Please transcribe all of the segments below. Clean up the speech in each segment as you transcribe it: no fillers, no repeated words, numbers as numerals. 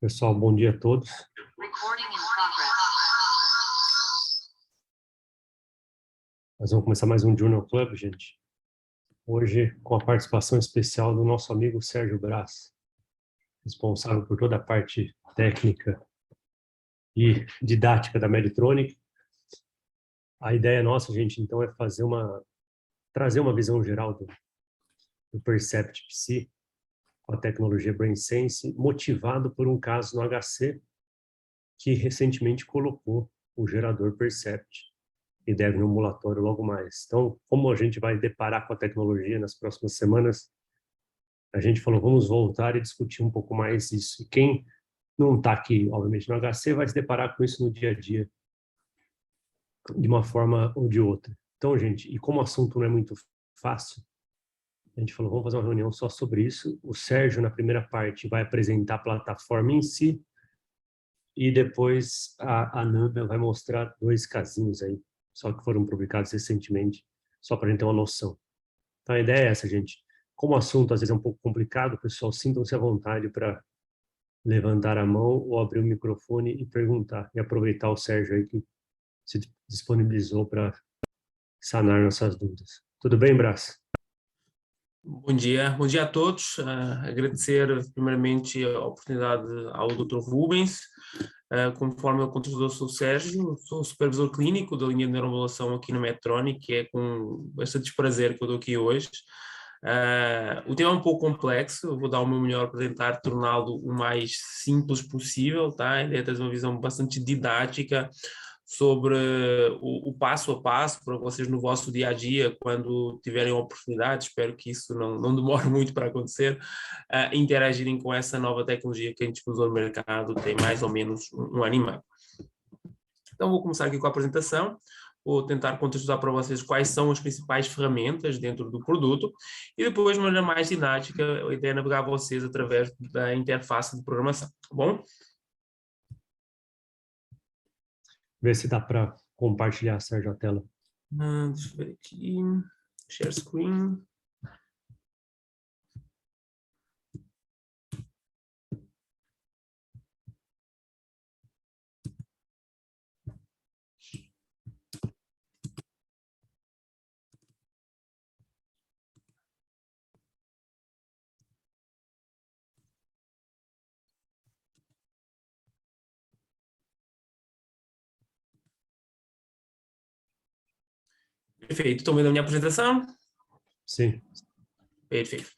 Pessoal, bom dia a todos. Nós vamos começar mais um Journal Club, gente. Hoje, com a participação especial do nosso amigo Sérgio Brás, responsável por toda a parte técnica e didática da Meditronic. A ideia nossa, gente, então, é trazer uma visão geral do Percept PC com a tecnologia BrainSense, motivado por um caso no HC que recentemente colocou o gerador Percept e deve no ambulatório logo mais. Então, como a gente vai deparar com a tecnologia nas próximas semanas, a gente falou, vamos voltar e discutir um pouco mais isso. E quem não está aqui, obviamente, no HC, vai se deparar com isso no dia a dia, de uma forma ou de outra. Então, gente, e como o assunto não é muito fácil, a gente falou, vamos fazer uma reunião só sobre isso. O Sérgio, na primeira parte, vai apresentar a plataforma em si, e depois a Nâmbia vai mostrar 2 casinhos aí, só que foram publicados recentemente, só para a gente ter uma noção. Então a ideia é essa, gente. Como o assunto às vezes é um pouco complicado, pessoal, sintam-se à vontade para levantar a mão ou abrir o microfone e perguntar. E aproveitar o Sérgio aí que se disponibilizou para sanar nossas dúvidas. Tudo bem, Brás? Bom dia a todos. Agradecer primeiramente a oportunidade ao Dr. Rubens. Conforme o contribuidor, sou o Sérgio, sou o supervisor clínico da linha de neuromodulação aqui no Medtronic, que é com bastante desprazer que eu estou aqui hoje. O tema é um pouco complexo, eu vou dar o meu melhor para tentar torná-lo o mais simples possível, tá? A ideia é trazer uma visão bastante didática sobre o passo a passo para vocês no vosso dia a dia, quando tiverem a oportunidade, espero que isso não demore muito para acontecer, interagirem com essa nova tecnologia que a gente usou no mercado tem mais ou menos um ano e meio. Então vou começar aqui com a apresentação, vou tentar contextualizar para vocês quais são as principais ferramentas dentro do produto e depois, de maneira mais didática, a ideia é navegar vocês através da interface de programação, tá bom? Ver se dá para compartilhar, Sérgio, a tela. Deixa eu ver aqui. Share screen. Perfeito. Estão vendo a minha apresentação? Sim. Perfeito.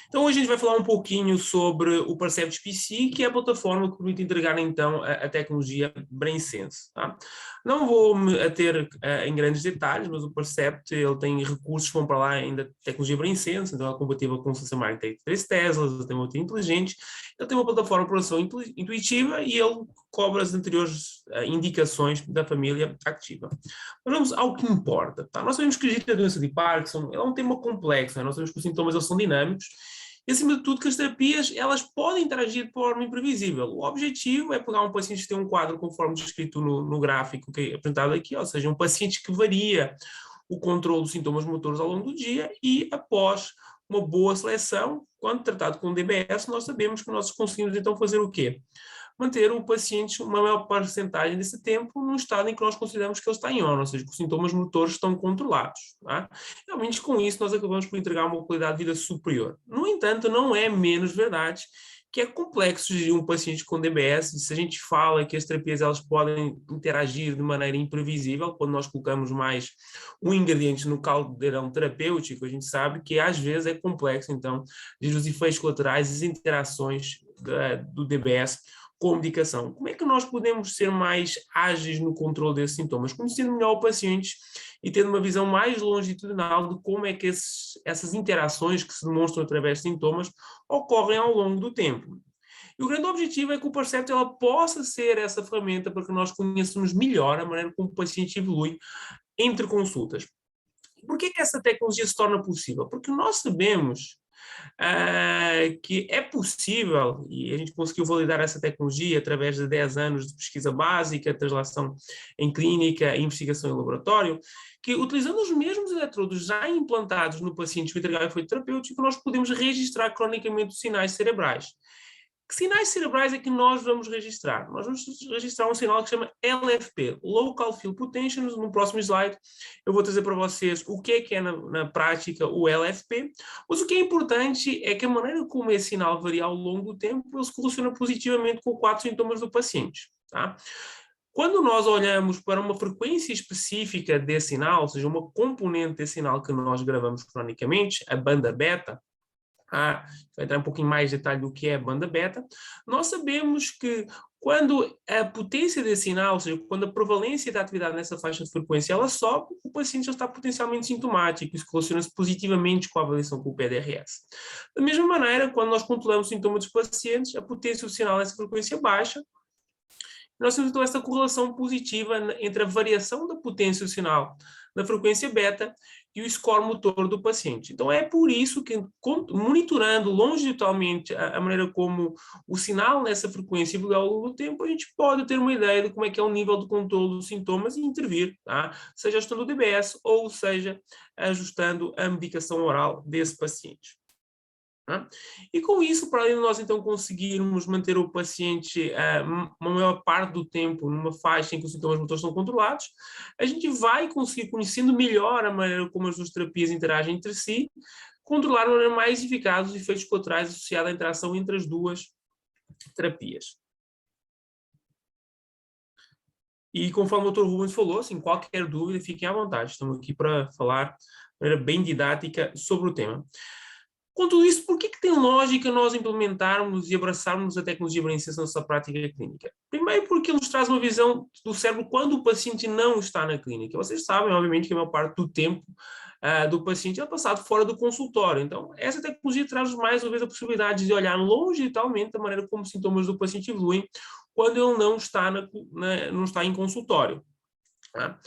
Então, hoje a gente vai falar um pouquinho sobre o Percept PC, que é a plataforma que permite entregar, então, a tecnologia BrainSense. Tá? Não vou me ater em grandes detalhes, mas o Percept ele tem recursos que vão para lá ainda tecnologia BrainSense, então é compatível com o sistema Arm 3 Tesla, tem uma bateria inteligente, ele tem uma plataforma de programação intuitiva e ele cobre as anteriores indicações da família Activa. Mas vamos ao que importa. Tá? Nós sabemos que a doença de Parkinson é um tema complexo, né? Nós sabemos que os sintomas eles são dinâmicos e, acima de tudo, que as terapias elas podem interagir de forma imprevisível. O objetivo é pegar um paciente que tem um quadro conforme descrito no gráfico que é apresentado aqui, ou seja, um paciente que varia o controle dos sintomas motores ao longo do dia e, após uma boa seleção, quando tratado com DBS, nós sabemos que nós conseguimos então fazer o quê? Manter o paciente uma maior porcentagem desse tempo no estado em que nós consideramos que ele está em ordem, ou seja, que os sintomas motores estão controlados. Tá? Realmente, com isso, nós acabamos por entregar uma qualidade de vida superior. No entanto, não é menos verdade que é complexo gerir um paciente com DBS. Se a gente fala que as terapias elas podem interagir de maneira imprevisível, quando nós colocamos mais um ingrediente no caldeirão terapêutico, a gente sabe que às vezes é complexo, então, gerir os efeitos colaterais e as interações do DBS com medicação. Como é que nós podemos ser mais ágeis no controle desses sintomas? Conhecendo melhor o paciente e tendo uma visão mais longitudinal de como é que essas interações que se demonstram através de sintomas ocorrem ao longo do tempo. E o grande objetivo é que o Percept ela possa ser essa ferramenta para que nós conheçamos melhor a maneira como o paciente evolui entre consultas. Por que essa tecnologia se torna possível? Porque nós sabemos que é possível, e a gente conseguiu validar essa tecnologia através de 10 anos de pesquisa básica, translação em clínica e investigação em laboratório, que utilizando os mesmos eletrodos já implantados no paciente para entregar efeito terapêutico, nós podemos registrar cronicamente os sinais cerebrais. Que sinais cerebrais é que nós vamos registrar? Nós vamos registrar um sinal que se chama LFP, Local Field Potentials. No próximo slide eu vou trazer para vocês o que é na prática o LFP, mas o que é importante é que a maneira como esse sinal varia ao longo do tempo, ele se correlaciona positivamente com 4 sintomas do paciente. Tá? Quando nós olhamos para uma frequência específica desse sinal, ou seja, uma componente desse sinal que nós gravamos cronicamente, a banda beta, vai entrar um pouquinho mais de detalhe do que é a banda beta, nós sabemos que quando a potência desse sinal, ou seja, quando a prevalência da atividade nessa faixa de frequência ela sobe, o paciente já está potencialmente sintomático, isso relaciona-se positivamente com a avaliação com o PDRS. Da mesma maneira, quando nós controlamos os sintomas dos pacientes, a potência do sinal nessa frequência baixa, nós temos então essa correlação positiva entre a variação da potência do sinal na frequência beta e o score motor do paciente. Então é por isso que, monitorando longitudinalmente a maneira como o sinal nessa frequência evolui ao longo do tempo, a gente pode ter uma ideia de como é que é o nível de controle dos sintomas e intervir, tá? Seja ajustando o DBS ou seja ajustando a medicação oral desse paciente. E com isso, para além de nós então conseguirmos manter o paciente uma maior parte do tempo numa faixa em que os sintomas motores estão controlados, a gente vai conseguir, conhecendo melhor a maneira como as duas terapias interagem entre si, controlar de maneira mais eficaz os efeitos colaterais associados à interação entre as duas terapias. E conforme o Dr. Rubens falou, assim, qualquer dúvida, fiquem à vontade. Estamos aqui para falar de maneira bem didática sobre o tema. Com tudo isso, por que tem lógica nós implementarmos e abraçarmos a tecnologia brain-sense na nossa prática clínica? Primeiro porque ele nos traz uma visão do cérebro quando o paciente não está na clínica. Vocês sabem, obviamente, que a maior parte do tempo do paciente é passado fora do consultório. Então, essa tecnologia traz mais uma vez a possibilidade de olhar longitudinalmente a maneira como os sintomas do paciente evoluem quando ele não está, não está em consultório. Tá?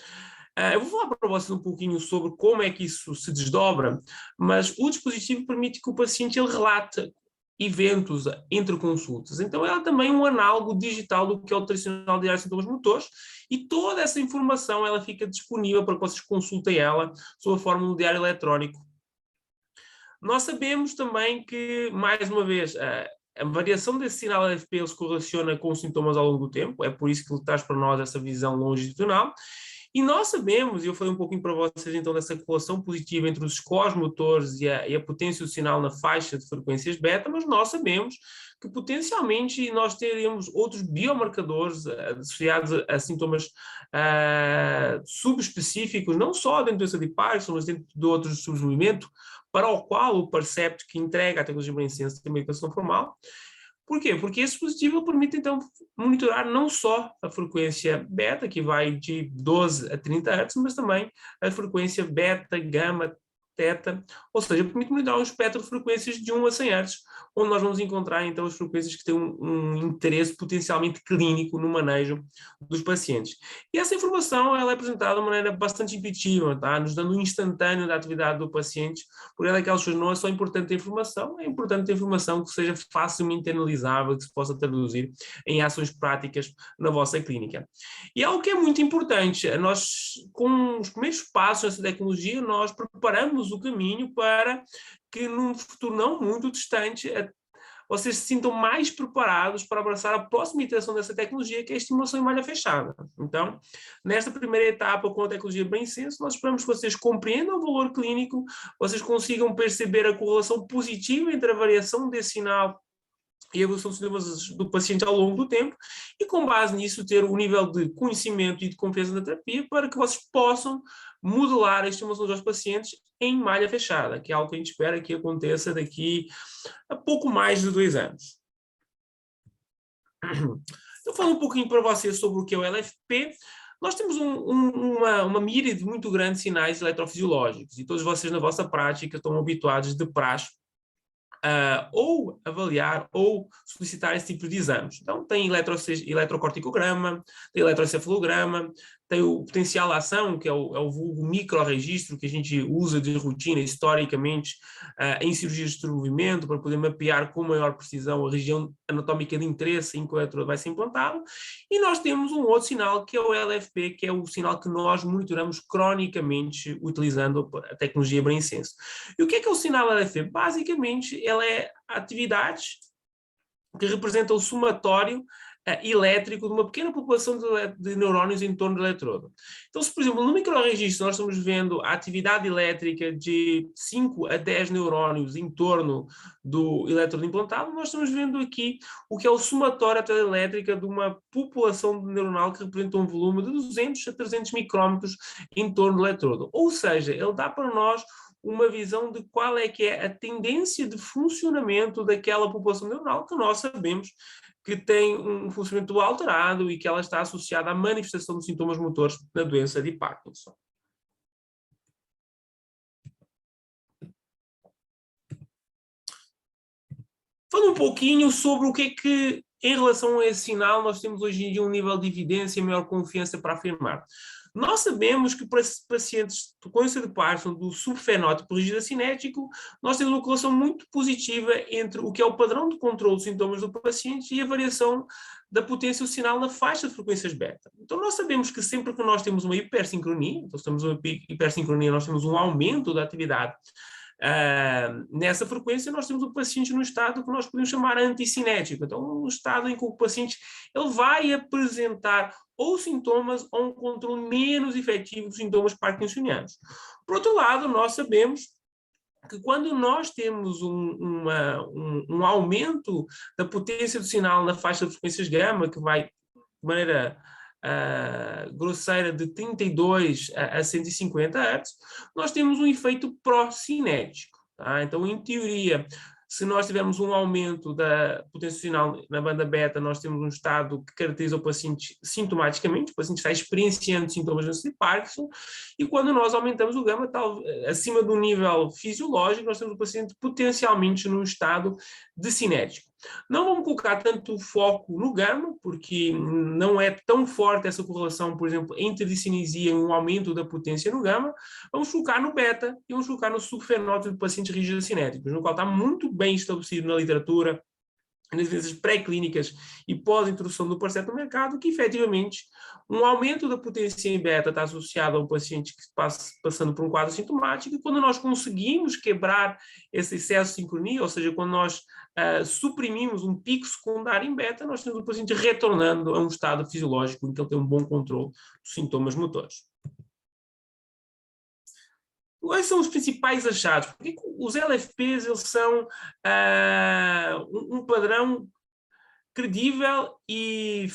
Eu vou falar para vocês um pouquinho sobre como é que isso se desdobra, mas o dispositivo permite que o paciente ele relate eventos entre consultas. Então, ela é também um análogo digital do que é o tradicional diário de sintomas motores, e toda essa informação ela fica disponível para que vocês consultem ela sob a forma do diário eletrónico. Nós sabemos também que, mais uma vez, a variação desse sinal LFP se correlaciona com os sintomas ao longo do tempo, é por isso que ele traz para nós essa visão longitudinal. E nós sabemos, e eu falei um pouquinho para vocês então dessa correlação positiva entre os scores motores e a potência do sinal na faixa de frequências beta, mas nós sabemos que potencialmente nós teríamos outros biomarcadores associados a sintomas subespecíficos, não só dentro da doença de Parkinson, mas dentro de outros subdesenvolvimento, para o qual o Percept, que entrega a tecnologia brain-sense, tem uma medicação formal. Por quê? Porque esse dispositivo permite, então, monitorar não só a frequência beta, que vai de 12 a 30 Hz, mas também a frequência beta, gama, teta, ou seja, permite monitorar um espectro de frequências de 1 a 100 Hz, onde nós vamos encontrar, então, as frequências que têm um interesse potencialmente clínico no manejo dos pacientes. E essa informação, ela é apresentada de maneira bastante intuitiva, tá? Nos dando um instantâneo da atividade do paciente, porque é daquelas coisas, não é só importante a informação, é importante a informação que seja facilmente analisável, que se possa traduzir em ações práticas na vossa clínica. E algo que é muito importante, nós, com os primeiros passos nessa tecnologia, nós preparamos o caminho para que num futuro não muito distante vocês se sintam mais preparados para abraçar a próxima iteração dessa tecnologia, que é a estimulação em malha fechada. Então, nesta primeira etapa com a tecnologia brain-sense, nós esperamos que vocês compreendam o valor clínico, vocês consigam perceber a correlação positiva entre a variação desse sinal e a evolução dos sintomas do paciente ao longo do tempo, e com base nisso ter o nível de conhecimento e de confiança na terapia para que vocês possam modelar a estimulação dos pacientes em malha fechada, que é algo que a gente espera que aconteça daqui a pouco mais de 2 anos. Então, falando um pouquinho para vocês sobre o que é o LFP, nós temos uma míriade muito grande de sinais eletrofisiológicos, e todos vocês na vossa prática estão habituados de praxe ou avaliar ou solicitar esse tipo de exames. Então, tem eletrocorticograma, tem eletroencefalograma, tem o potencial de ação, que é o vulgo microregistro que a gente usa de rotina historicamente em cirurgias de desenvolvimento para poder mapear com maior precisão a região anatómica de interesse em que o eletrodo vai ser implantado. E nós temos um outro sinal que é o LFP, que é o sinal que nós monitoramos cronicamente utilizando a tecnologia brain-sense. E o que é o sinal LFP? Basicamente, ela é atividades que representa o somatório elétrico de uma pequena população de neurónios em torno do eletrodo. Então, se, por exemplo, no microrregistro nós estamos vendo a atividade elétrica de 5 a 10 neurónios em torno do eletrodo implantado, nós estamos vendo aqui o que é o somatório elétrica de uma população neuronal que representa um volume de 200 a 300 micrômetros em torno do eletrodo. Ou seja, ele dá para nós uma visão de qual é que é a tendência de funcionamento daquela população neuronal que nós sabemos que tem um funcionamento alterado e que ela está associada à manifestação de sintomas motores na doença de Parkinson. Falando um pouquinho sobre o que é que, em relação a esse sinal, nós temos hoje em dia um nível de evidência e maior confiança para afirmar. Nós sabemos que para pacientes com doença de Parkinson do subfenótipo rígido cinético, nós temos uma correlação muito positiva entre o que é o padrão de controle dos sintomas do paciente e a variação da potência do sinal na faixa de frequências beta. Então nós sabemos que sempre que nós temos uma hipersincronia, então se temos uma hipersincronia, nós temos um aumento da atividade nessa frequência, nós temos o paciente no estado que nós podemos chamar anticinético. Então, um estado em que o paciente ele vai apresentar ou sintomas ou um controle menos efetivo dos sintomas parkinsonianos. Por outro lado, nós sabemos que quando nós temos um aumento da potência do sinal na faixa de frequências gama, que vai de maneira grosseira de 32 a 150 Hz, nós temos um efeito pró-cinético. Tá? Então, em teoria, se nós tivermos um aumento da potência sinal na banda beta, nós temos um estado que caracteriza o paciente sintomaticamente, o paciente está experienciando sintomas de Parkinson, e quando nós aumentamos o gama, acima do nível fisiológico, nós temos o paciente potencialmente num estado de cinético. Não vamos colocar tanto foco no gama, porque não é tão forte essa correlação, por exemplo, entre discinesia e um aumento da potência no gama. Vamos focar no beta e vamos focar no subfenótipo de pacientes rígidos cinéticos, no qual está muito bem estabelecido na literatura, nas evidências pré-clínicas e pós-introdução do Percept no mercado, que efetivamente um aumento da potência em beta está associado a um paciente que passa passando por um quadro sintomático, e quando nós conseguimos quebrar esse excesso de sincronia, ou seja, quando nós suprimimos um pico secundário em beta, nós temos o paciente retornando a um estado fisiológico em que ele tem um bom controle dos sintomas motores. Quais são os principais achados? Porque os LFPs eles são um padrão credível e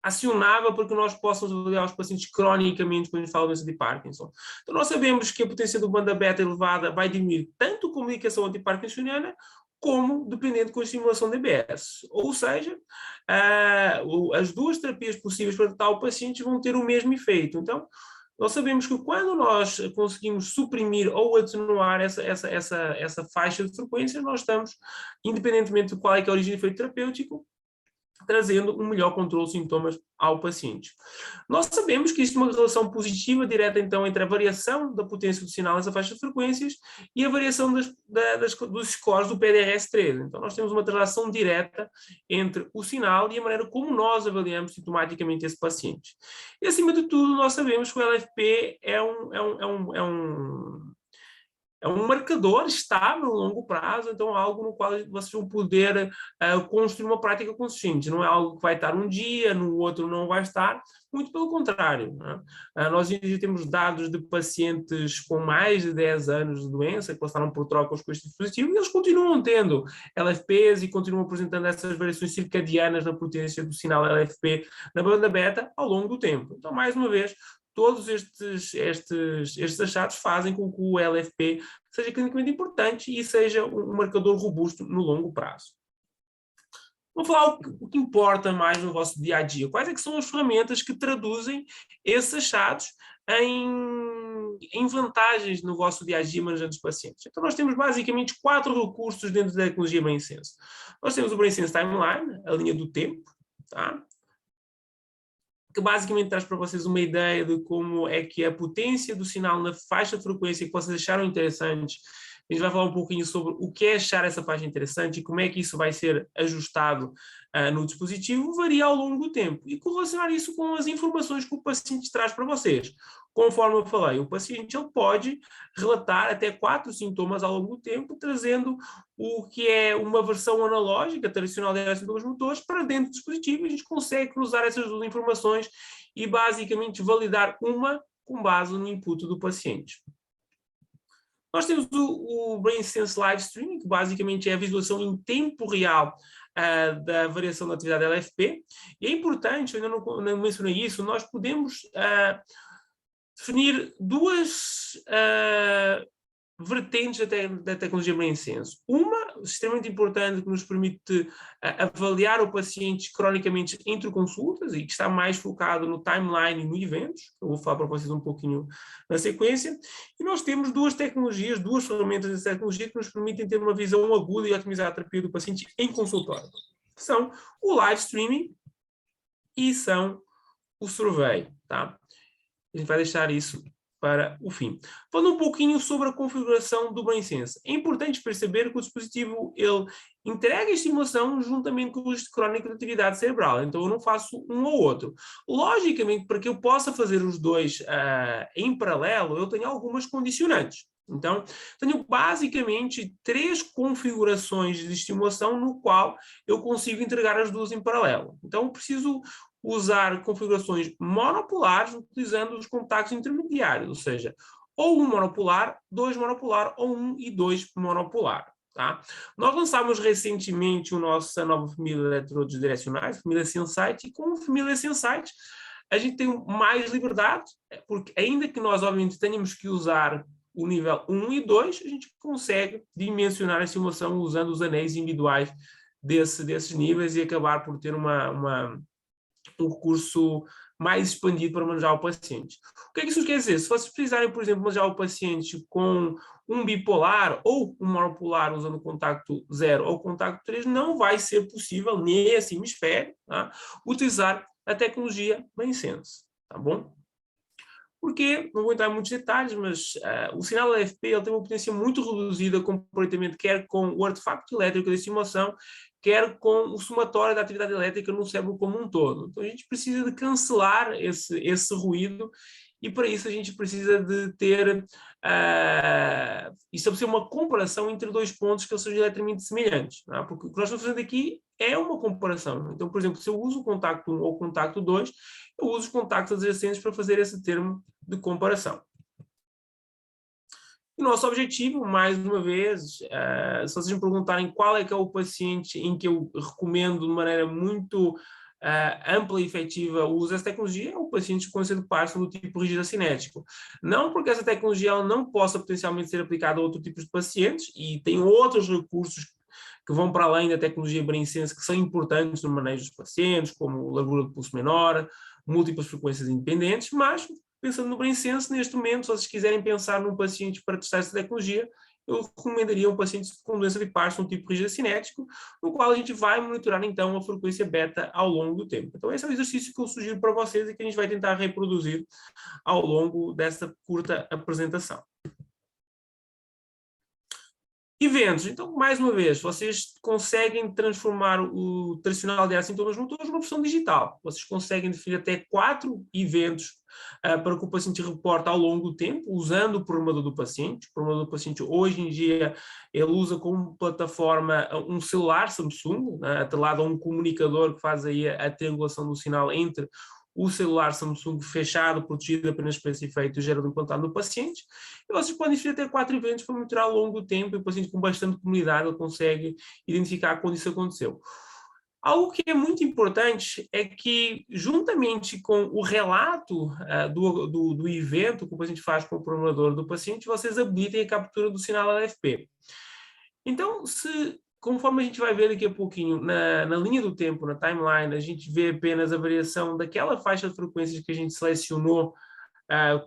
acionável para que nós possamos avaliar os pacientes cronicamente quando a gente fala de doença de Parkinson. Então nós sabemos que a potência do banda beta elevada vai diminuir tanto com medicação antiparkinsoniana como dependendo com a estimulação de EBS. Ou seja, as duas terapias possíveis para tratar o paciente vão ter o mesmo efeito. Então, nós sabemos que quando nós conseguimos suprimir ou atenuar essa faixa de frequência, nós estamos, independentemente de qual é que é a origem do efeito terapêutico, trazendo um melhor controle dos sintomas ao paciente. Nós sabemos que existe uma relação positiva direta, então, entre a variação da potência do sinal nessa faixa de frequências e a variação dos scores do PDRS-13. Então, nós temos uma relação direta entre o sinal e a maneira como nós avaliamos sintomaticamente esse paciente. E, acima de tudo, nós sabemos que o LFP é um marcador estável a longo prazo, então é algo no qual vocês vão poder construir uma prática consistente. Não é algo que vai estar um dia, no outro não vai estar, muito pelo contrário. Né? Nós já temos dados de pacientes com mais de 10 anos de doença, que passaram por trocas com este dispositivo, e eles continuam tendo LFPs e continuam apresentando essas variações circadianas na potência do sinal LFP na banda beta ao longo do tempo. Então, mais uma vez, todos estes achados fazem com que o LFP seja clinicamente importante e seja um marcador robusto no longo prazo. Vamos falar o que importa mais no vosso dia a dia. Quais é que são as ferramentas que traduzem esses achados em vantagens no vosso dia a dia manejando os pacientes? Então nós temos basicamente 4 recursos dentro da tecnologia BrainSense. Nós temos o BrainSense Timeline, a linha do tempo, tá? Que basicamente traz para vocês uma ideia de como é que a potência do sinal na faixa de frequência que vocês acharam interessantes A gente vai falar um pouquinho sobre o que é achar essa página interessante e como é que isso vai ser ajustado no dispositivo, varia ao longo do tempo. E correlacionar isso com as informações que o paciente traz para vocês. Conforme eu falei, o paciente ele pode relatar até 4 sintomas ao longo do tempo, trazendo o que é uma versão analógica, tradicional de sintomas motores, para dentro do dispositivo. A gente consegue cruzar essas duas informações e basicamente validar uma com base no input do paciente. Nós temos o BrainSense Live Streaming, que basicamente é a visualização em tempo real da variação da atividade LFP. E é importante, eu ainda não mencionei isso, nós podemos definir duas vertentes da tecnologia BrainSense. Uma, extremamente importante, que nos permite avaliar o paciente cronicamente entre consultas e que está mais focado no timeline e no eventos, que eu vou falar para vocês um pouquinho na sequência. E nós temos duas tecnologias, duas ferramentas dessa tecnologia que nos permitem ter uma visão aguda e otimizar a terapia do paciente em consultório. São o live streaming e são o survey, tá? A gente vai deixar isso para o fim. Falando um pouquinho sobre a configuração do BrainSense. É importante perceber que o dispositivo ele entrega a estimulação juntamente com o registro crónico de atividade cerebral. Então eu não faço um ou outro. Logicamente, para que eu possa fazer os dois em paralelo, eu tenho algumas condicionantes. Então, tenho basicamente 3 configurações de estimulação no qual eu consigo entregar as duas em paralelo. Então, eu preciso usar configurações monopolares utilizando os contactos intermediários, ou seja, ou 1 monopolar, 2 monopolar ou 1 e 2 monopolar. Tá? Nós lançámos recentemente a nossa nova família de eletrodos direcionais, a família Sensight, e com a família Sensight a gente tem mais liberdade, porque ainda que nós obviamente tenhamos que usar o nível 1 e 2, a gente consegue dimensionar a simulação usando os anéis individuais desses níveis e acabar por ter um recurso mais expandido para manejar o paciente. O que é que isso quer dizer? Se vocês precisarem, por exemplo, manejar o paciente com um bipolar ou um monopolar usando contacto 0 ou contacto 3, não vai ser possível, nesse hemisfério, tá? Utilizar a tecnologia BrainSense, tá bom? Porque, não vou entrar em muitos detalhes, mas o sinal LFP ele tem uma potência muito reduzida comparativamente quer com o artefacto elétrico da estimulação, quer com o somatório da atividade elétrica no cérebro como um todo. Então a gente precisa de cancelar esse ruído e para isso a gente precisa de ter estabelecer uma comparação entre 2 pontos que sejam eletricamente semelhantes, não é? Porque o que nós estamos fazendo aqui é uma comparação. Então, por exemplo, se eu uso o contacto 1 ou o contacto 2, eu uso os contactos adjacentes para fazer esse termo de comparação. E o nosso objetivo, mais uma vez, se vocês me perguntarem qual é que é o paciente em que eu recomendo de maneira muito ampla e efetiva o uso dessa tecnologia, é o paciente com ânsia de Parkinson do tipo rígido cinético. Não porque essa tecnologia ela não possa potencialmente ser aplicada a outro tipo de pacientes, e tem outros recursos que vão para além da tecnologia BrainSense, que são importantes no manejo dos pacientes, como largura de pulso menor, múltiplas frequências independentes, mas pensando no BrainSense, neste momento, se vocês quiserem pensar num paciente para testar essa tecnologia, eu recomendaria um paciente com doença de Parkinson tipo rígido cinético, no qual a gente vai monitorar então a frequência beta ao longo do tempo. Então esse é o exercício que eu sugiro para vocês e que a gente vai tentar reproduzir ao longo dessa curta apresentação. Eventos. Então, mais uma vez, vocês conseguem transformar o tradicional de sintomas motores numa versão digital. Vocês conseguem definir até 4 eventos para que o paciente reporte ao longo do tempo, usando o programador do paciente. O programador do paciente, hoje em dia, ele usa como plataforma um celular Samsung, atrelado a um comunicador que faz aí a triangulação do sinal entre o celular Samsung fechado, protegido apenas para esse efeito, gera um implantado no paciente. E vocês podem definir até 4 eventos para monitorar ao longo do tempo, e o paciente com bastante comunidade ele consegue identificar quando isso aconteceu. Algo que é muito importante é que, juntamente com o relato do evento que o paciente faz com o programador do paciente, vocês habilitem a captura do sinal LFP. Então, conforme a gente vai ver daqui a pouquinho, na linha do tempo, na timeline, a gente vê apenas a variação daquela faixa de frequências que a gente selecionou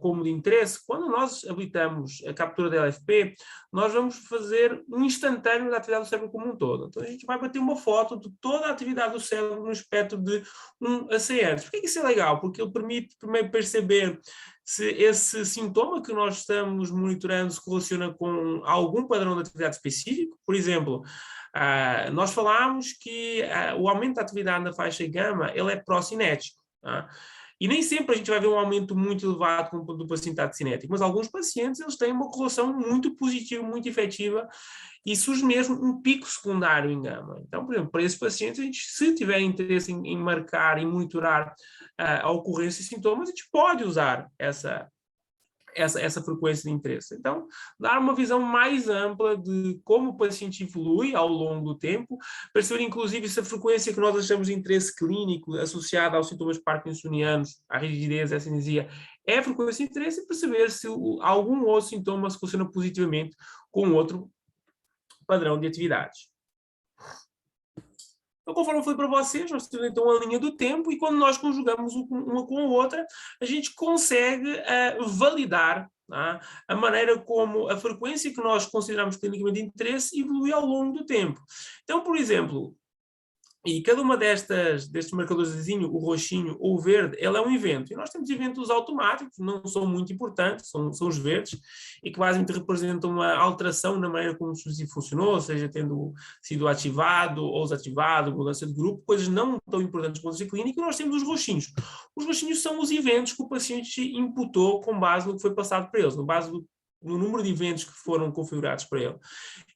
como de interesse. Quando nós habilitamos a captura da LFP, nós vamos fazer um instantâneo da atividade do cérebro como um todo. Então, a gente vai bater uma foto de toda a atividade do cérebro no espectro de 1 a 100 Hz. Por que isso é legal? Porque ele permite primeiro perceber se esse sintoma que nós estamos monitorando se relaciona com algum padrão de atividade específico. Por exemplo, nós falámos que o aumento da atividade na faixa gama ele é pró-cinético. Tá? E nem sempre a gente vai ver um aumento muito elevado do paciente cinético, mas alguns pacientes eles têm uma correlação muito positiva, muito efetiva, e surge mesmo um pico secundário em gama. Então, por exemplo, para esses pacientes, a gente, se tiver interesse em marcar e monitorar a ocorrência de sintomas, a gente pode usar essa frequência de interesse. Então, dar uma visão mais ampla de como o paciente evolui ao longo do tempo, perceber inclusive se a frequência que nós achamos de interesse clínico associada aos sintomas parkinsonianos, à rigidez, à cinesia, é a frequência de interesse, e perceber se algum outro sintoma se relaciona positivamente com outro padrão de atividades. Então, conforme eu falei para vocês, nós temos então a linha do tempo, e quando nós conjugamos uma com a outra, a gente consegue validar a maneira como a frequência que nós consideramos clinicamente de interesse evolui ao longo do tempo. Então, por exemplo, e cada uma destes marcadores de desenho, o roxinho ou o verde, ele é um evento. E nós temos eventos automáticos, não são muito importantes, são os verdes, e que basicamente representam uma alteração na maneira como o dispositivo funcionou, seja tendo sido ativado ou desativado, mudança de grupo, coisas não tão importantes para a clínica. E nós temos os roxinhos. Os roxinhos são os eventos que o paciente imputou com base no que foi passado para eles, no número de eventos que foram configurados para ele.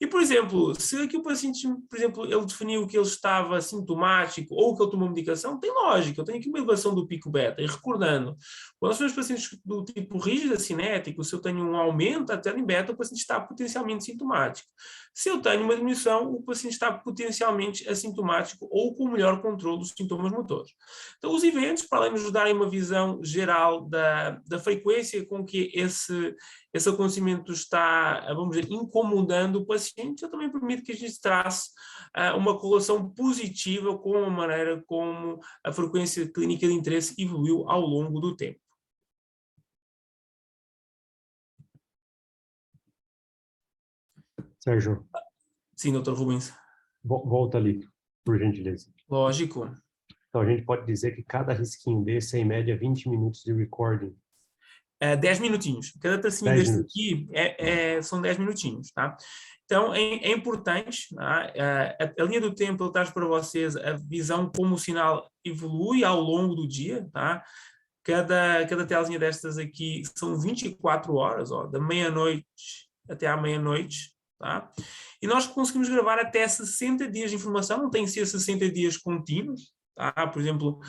E, por exemplo, se aqui o paciente, por exemplo, ele definiu que ele estava sintomático ou que ele tomou medicação, tem lógica, eu tenho aqui uma elevação do pico beta. E recordando, quando nós temos pacientes do tipo rígida cinético, se eu tenho um aumento até em beta, o paciente está potencialmente sintomático. Se eu tenho uma diminuição, o paciente está potencialmente assintomático ou com melhor controle dos sintomas motores. Então, os eventos, para além de nos darem uma visão geral da frequência com que esse acontecimento está, vamos dizer, incomodando o paciente, ele também permite que a gente trace uma correlação positiva com a maneira como a frequência clínica de interesse evoluiu ao longo do tempo. Sérgio. Sim, Dr. Rubens. Volta ali, por gentileza. Lógico. Então, a gente pode dizer que cada risquinho desse é, em média, 20 minutos de recording. 10 minutinhos. Cada tracinho deste aqui são 10 minutinhos, tá? Então, é importante, a linha do tempo traz para vocês a visão como o sinal evolui ao longo do dia, tá? Cada telazinha destas aqui são 24 horas, da meia-noite até à meia-noite, tá? E nós conseguimos gravar até 60 dias de informação, não tem que ser 60 dias contínuos, tá? Por exemplo,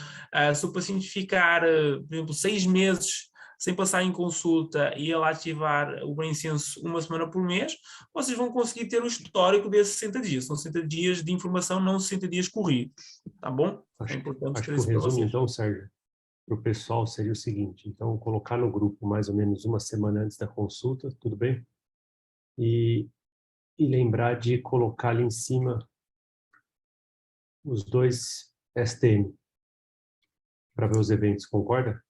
se o paciente ficar, por exemplo, 6 meses sem passar em consulta e ele ativar o BrainSense uma semana por mês, vocês vão conseguir ter o histórico desses 60 dias. São 60 dias de informação, não 60 dias corridos, tá bom? Acho, é importante acho que o resumo, então, Sérgio, para o pessoal seria o seguinte: então, colocar no grupo mais ou menos uma semana antes da consulta, tudo bem? E lembrar de colocar ali em cima os 2 STM para ver os eventos, concorda?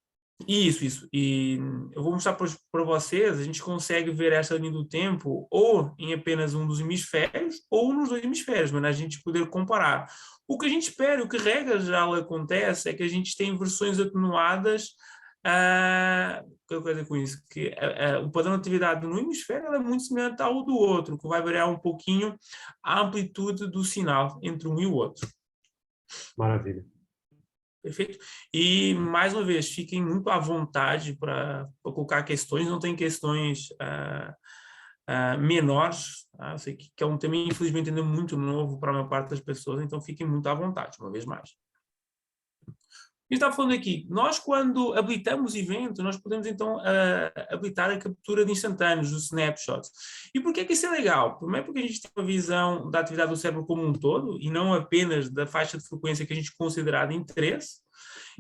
Isso. E eu vou mostrar para vocês, a gente consegue ver essa linha do tempo ou em apenas um dos hemisférios ou nos 2 hemisférios, mas a gente poder comparar. O que a gente espera, o que regra geral acontece, é que a gente tem versões atenuadas. O que eu quero dizer com isso? Que o padrão de atividade no hemisfério é muito semelhante ao do outro, que vai variar um pouquinho a amplitude do sinal entre um e o outro. Maravilha. Perfeito? E, mais uma vez, fiquem muito à vontade para colocar questões, não tem questões menores, eu sei que é um tema, infelizmente, ainda muito novo para a maior parte das pessoas, então fiquem muito à vontade, uma vez mais. A gente está falando aqui, nós quando habilitamos eventos, nós podemos então habilitar a captura de instantâneos, dos snapshots. E por que é que isso é legal? Primeiro porque a gente tem uma visão da atividade do cérebro como um todo, e não apenas da faixa de frequência que a gente considera de interesse,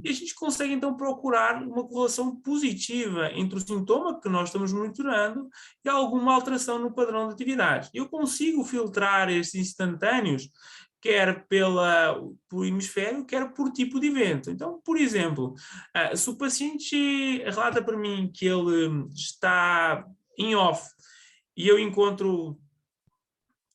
e a gente consegue então procurar uma correlação positiva entre o sintoma que nós estamos monitorando e alguma alteração no padrão de atividade. Eu consigo filtrar esses instantâneos quer por hemisfério, quer por tipo de evento. Então, por exemplo, se o paciente relata para mim que ele está em off e eu encontro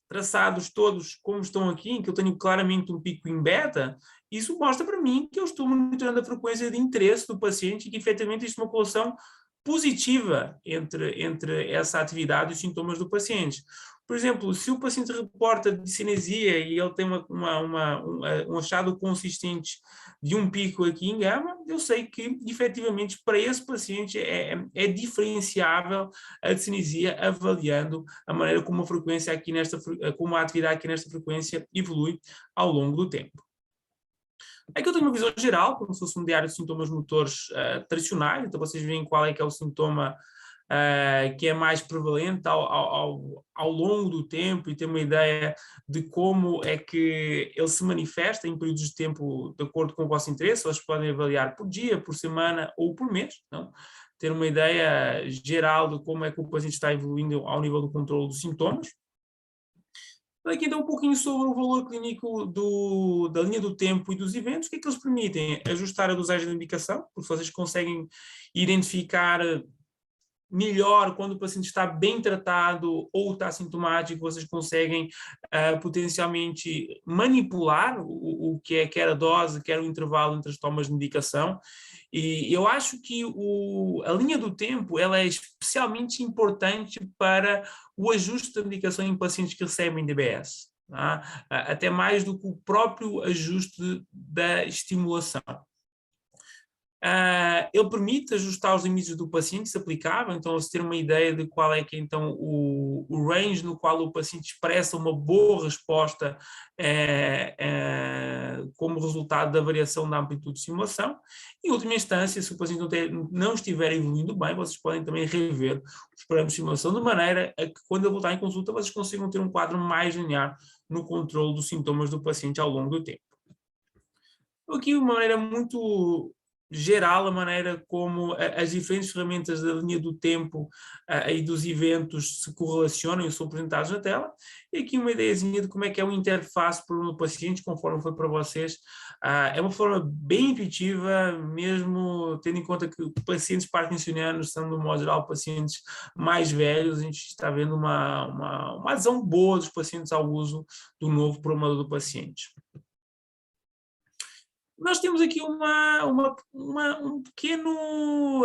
traçados todos como estão aqui, em que eu tenho claramente um pico em beta, isso mostra para mim que eu estou monitorando a frequência de interesse do paciente e que efetivamente existe uma correlação positiva entre essa atividade e os sintomas do paciente. Por exemplo, se o paciente reporta discinesia e ele tem um achado consistente de um pico aqui em gama, eu sei que, efetivamente, para esse paciente é diferenciável a discinesia avaliando a maneira como a frequência aqui como a atividade aqui nesta frequência evolui ao longo do tempo. Aqui eu tenho uma visão geral, como se fosse um diário de sintomas motores tradicionais, então vocês veem qual é que é o sintoma que é mais prevalente ao longo do tempo e ter uma ideia de como é que ele se manifesta em períodos de tempo de acordo com o vosso interesse. Vocês podem avaliar por dia, por semana ou por mês, não? Ter uma ideia geral de como é que o paciente está evoluindo ao nível do controle dos sintomas. Aqui então um pouquinho sobre o valor clínico da linha do tempo e dos eventos. O que é que eles permitem? Ajustar a dosagem de medicação, porque vocês conseguem identificar melhor quando o paciente está bem tratado ou está sintomático, vocês conseguem potencialmente manipular o que é quer a dose, quer o intervalo entre as tomas de medicação. E eu acho que a linha do tempo ela é especialmente importante para o ajuste da medicação em pacientes que recebem DBS, tá? Até mais do que o próprio ajuste da estimulação. Ele permite ajustar os limites do paciente, se aplicável, então se ter uma ideia de qual é que então o range no qual o paciente expressa uma boa resposta como resultado da variação da amplitude de estimulação. Em última instância, se o paciente não estiver evoluindo bem, vocês podem também rever os parâmetros de estimulação de maneira a que quando ele voltar em consulta vocês consigam ter um quadro mais linear no controle dos sintomas do paciente ao longo do tempo. Aqui de uma maneira muito geral, a maneira como as diferentes ferramentas da linha do tempo e dos eventos se correlacionam e são apresentados na tela. E aqui uma ideiazinha de como é que é o interface para o paciente, conforme foi para vocês. É uma forma bem intuitiva, mesmo tendo em conta que pacientes parkinsonianos são, no modo geral, pacientes mais velhos. A gente está vendo uma adesão boa dos pacientes ao uso do novo programador do paciente. Nós temos aqui um pequeno...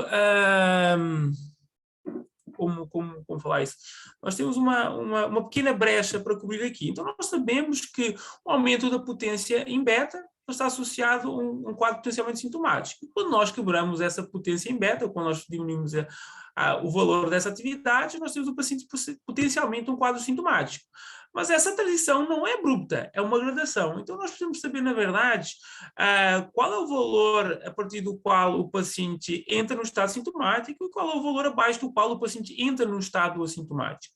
Como falar isso? Nós temos uma pequena brecha para cobrir aqui. Então, nós sabemos que o aumento da potência em beta está associado a um quadro potencialmente sintomático. Quando nós quebramos essa potência em beta, quando nós diminuímos o valor dessa atividade, nós temos o paciente potencialmente um quadro sintomático. Mas essa transição não é abrupta, é uma gradação. Então, nós precisamos saber, na verdade, qual é o valor a partir do qual o paciente entra no estado sintomático e qual é o valor abaixo do qual o paciente entra no estado assintomático.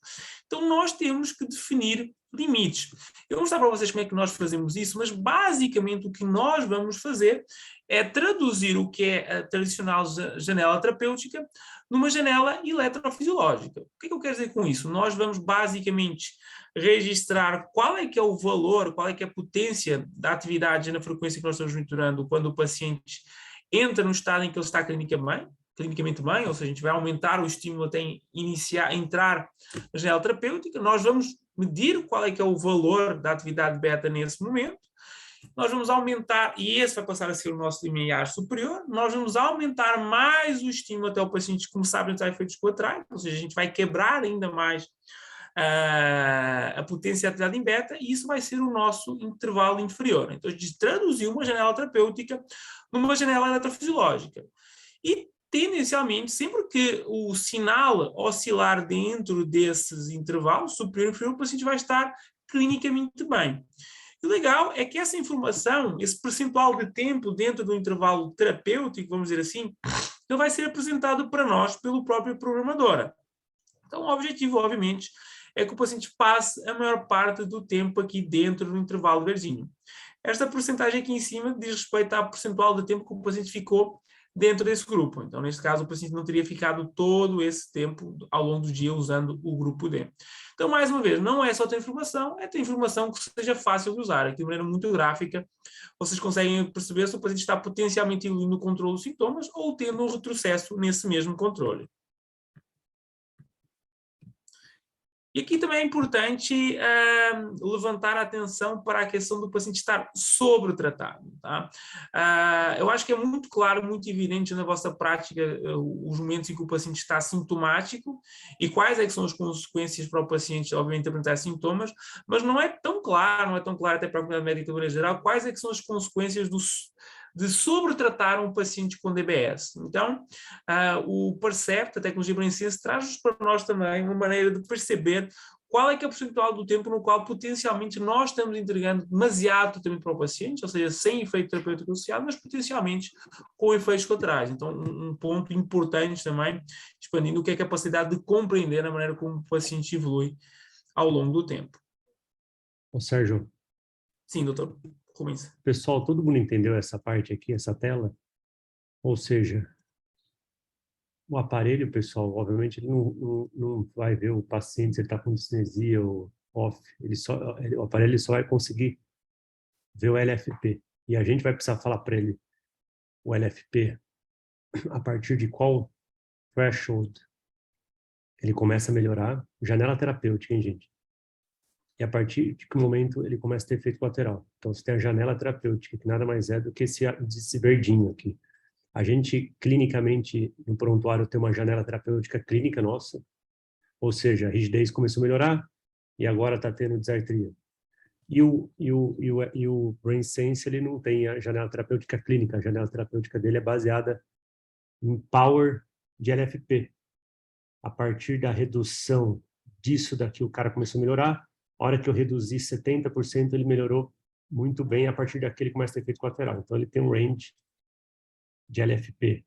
Então, nós temos que definir limites. Eu vou mostrar para vocês como é que nós fazemos isso, mas basicamente o que nós vamos fazer é traduzir o que é a tradicional janela terapêutica numa janela eletrofisiológica. O que é que eu quero dizer com isso? Nós vamos basicamente registrar qual é que é o valor, qual é que é a potência da atividade na frequência que nós estamos monitorando quando o paciente entra no estado em que ele está clinicamente bem, ou seja, a gente vai aumentar o estímulo até entrar na janela terapêutica. Nós vamos medir qual é que é o valor da atividade beta nesse momento. Nós vamos aumentar, e esse vai passar a ser o nosso limiar superior, nós vamos aumentar mais o estímulo até o paciente começar a apresentar efeitos colaterais, ou seja, a gente vai quebrar ainda mais a potência da atividade em beta, e isso vai ser o nosso intervalo inferior. Então, a gente traduziu uma janela terapêutica numa janela eletrofisiológica. E, tendencialmente, sempre que o sinal oscilar dentro desses intervalos, superior e inferior, o paciente vai estar clinicamente bem. E o legal é que essa informação, esse percentual de tempo dentro do intervalo terapêutico, vamos dizer assim, ele vai ser apresentado para nós pelo próprio programador. Então, o objetivo, obviamente, é que o paciente passe a maior parte do tempo aqui dentro do intervalo verdinho. Esta porcentagem aqui em cima diz respeito ao percentual de tempo que o paciente ficou dentro desse grupo. Então, neste caso, o paciente não teria ficado todo esse tempo ao longo do dia usando o grupo D. Então, mais uma vez, não é só ter informação, é ter informação que seja fácil de usar. Aqui de maneira muito gráfica, vocês conseguem perceber se o paciente está potencialmente evoluindo no controle dos sintomas ou tendo um retrocesso nesse mesmo controle. E aqui também é importante levantar a atenção para a questão do paciente estar sobretratado. Tá? Eu acho que é muito claro, muito evidente na vossa prática os momentos em que o paciente está sintomático e quais é que são as consequências para o paciente, obviamente, apresentar sintomas, mas não é tão claro até para a comunidade médica de maneira geral, quais é que são as consequências de sobretratar um paciente com DBS. Então, o Percept, a tecnologia Brain Sense, traz-nos para nós também uma maneira de perceber qual é que é o percentual do tempo no qual potencialmente nós estamos entregando demasiado tratamento para o paciente, ou seja, sem efeito terapêutico associado, mas potencialmente com efeitos colaterais. Então, um ponto importante também, expandindo o que é a capacidade de compreender a maneira como o paciente evolui ao longo do tempo. Ô, Sérgio. Sim, doutor Rubens. Pessoal, todo mundo entendeu essa parte aqui, essa tela? Ou seja, o aparelho, pessoal, obviamente, ele não vai ver o paciente se ele está com discinesia ou off. O aparelho só vai conseguir ver o LFP. E a gente vai precisar falar para ele o LFP a partir de qual threshold ele começa a melhorar. Janela terapêutica, hein, gente? E a partir de que momento ele começa a ter efeito colateral. Então, você tem a janela terapêutica, que nada mais é do que esse verdinho aqui. A gente, clinicamente, no prontuário, tem uma janela terapêutica clínica nossa, ou seja, a rigidez começou a melhorar e agora está tendo disartria. E o Brain Sense, ele não tem a janela terapêutica clínica, a janela terapêutica dele é baseada em power de LFP. A partir da redução disso daqui, o cara começou a melhorar. A hora que eu reduzi 70%, ele melhorou muito bem. A partir daqui, ele começa a ter efeito colateral. Então, ele tem um range de LFP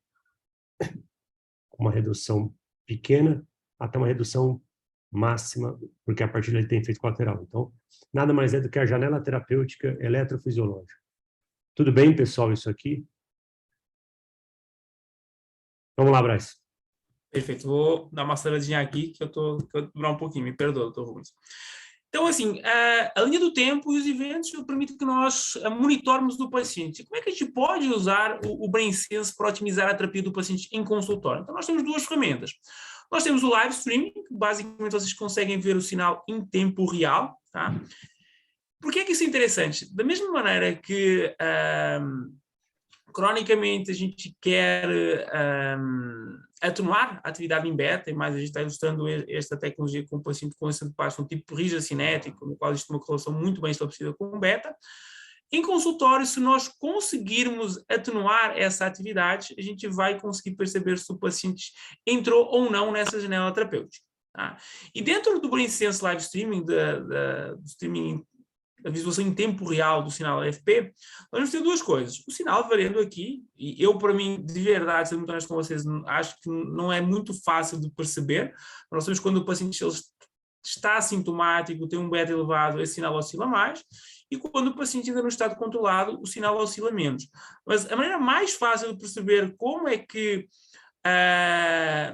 com uma redução pequena até uma redução máxima, porque a partir daí tem efeito colateral. Então, nada mais é do que a janela terapêutica eletrofisiológica. Tudo bem, pessoal, isso aqui? Vamos lá, Braz. Perfeito. Vou dar uma aceleradinha aqui, que eu vou demorar um pouquinho. Me perdoa, doutor Rubens. Então, assim, a linha do tempo e os eventos permitem que nós monitoremos do paciente. Como é que a gente pode usar o Brain Sense para otimizar a terapia do paciente em consultório? Então, nós temos duas ferramentas. Nós temos o live streaming, que basicamente vocês conseguem ver o sinal em tempo real. Tá? Por que é que isso é interessante? Da mesma maneira que cronicamente a gente quer atenuar a atividade em beta, e mais a gente está ilustrando esta tecnologia com um paciente com esse um tipo de rígido cinético, no qual existe uma correlação muito bem estabelecida com o beta. Em consultório, se nós conseguirmos atenuar essa atividade, a gente vai conseguir perceber se o paciente entrou ou não nessa janela terapêutica. Tá? E dentro do Brain Sense Live Streaming, do streaming, a visualização em tempo real do sinal LFP, nós vamos ter duas coisas. O sinal variando aqui, e eu, para mim, de verdade, sendo muito honesto com vocês, acho que não é muito fácil de perceber. Nós sabemos que quando o paciente está assintomático, tem um beta elevado, esse sinal oscila mais, e quando o paciente ainda no estado controlado, o sinal oscila menos. Mas a maneira mais fácil de perceber como é que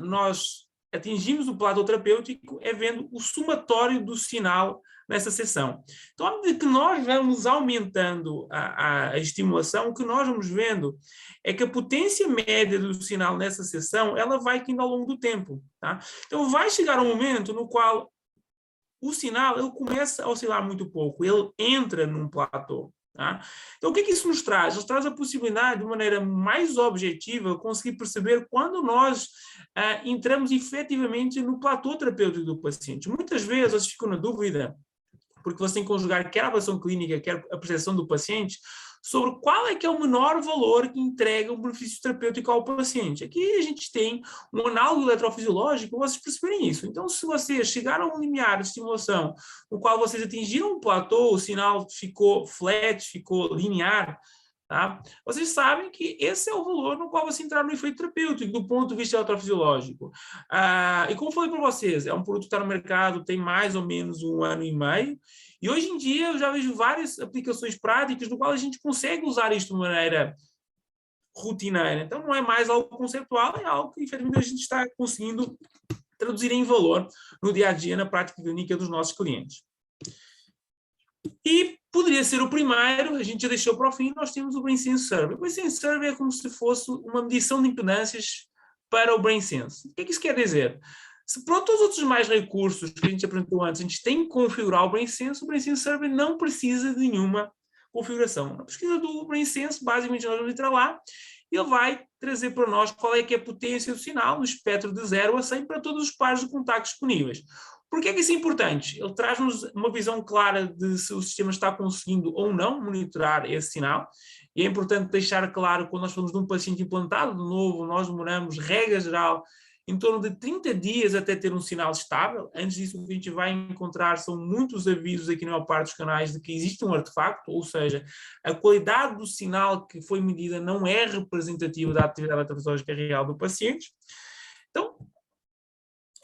nós atingimos o platô terapêutico é vendo o somatório do sinal nessa sessão. Então, à medida que nós vamos aumentando a estimulação, o que nós vamos vendo é que a potência média do sinal nessa sessão, ela vai indo ao longo do tempo. Tá? Então, vai chegar um momento no qual o sinal ele começa a oscilar muito pouco, ele entra num platô. Tá? Então, o que é que isso nos traz? Nos traz a possibilidade, de maneira mais objetiva, conseguir perceber quando nós entramos efetivamente no platô terapêutico do paciente. Muitas vezes vocês ficam na dúvida, porque você tem que conjugar quer a avaliação clínica, quer a percepção do paciente, sobre qual é que é o menor valor que entrega um benefício terapêutico ao paciente. Aqui a gente tem um análogo eletrofisiológico para vocês perceberem isso. Então, se vocês chegaram a um limiar de estimulação no qual vocês atingiram um platô, o sinal ficou flat, ficou linear, tá? Vocês sabem que esse é o valor no qual você entrar no efeito terapêutico, do ponto de vista eletrofisiológico. E como falei para vocês, é um produto que está no mercado tem mais ou menos 1 ano e meio, e hoje em dia eu já vejo várias aplicações práticas no qual a gente consegue usar isto de maneira rotineira. Então não é mais algo conceitual, é algo que efetivamente a gente está conseguindo traduzir em valor no dia a dia, na prática clínica dos nossos clientes. E poderia ser o primeiro, a gente já deixou para o fim, nós temos o Brain Sense Survey. O Brain Sense Survey é como se fosse uma medição de impedâncias para o Brain Sense. O que é que isso quer dizer? Se para todos os outros mais recursos que a gente apresentou antes, a gente tem que configurar o BrainSense, o BrainSense Server não precisa de nenhuma configuração. Na pesquisa do BrainSense, basicamente nós vamos entrar lá, e ele vai trazer para nós qual é que é a potência do sinal no espectro de 0 a 100 para todos os pares de contactos disponíveis. Por que é que isso é importante? Ele traz-nos uma visão clara de se o sistema está conseguindo ou não monitorar esse sinal, e é importante deixar claro, quando nós falamos de um paciente implantado, de novo, nós demoramos, regra geral, em torno de 30 dias até ter um sinal estável. Antes disso, o que a gente vai encontrar são muitos avisos aqui na maior parte dos canais de que existe um artefacto, ou seja, a qualidade do sinal que foi medida não é representativa da atividade eletrofisiológica real do paciente. Então,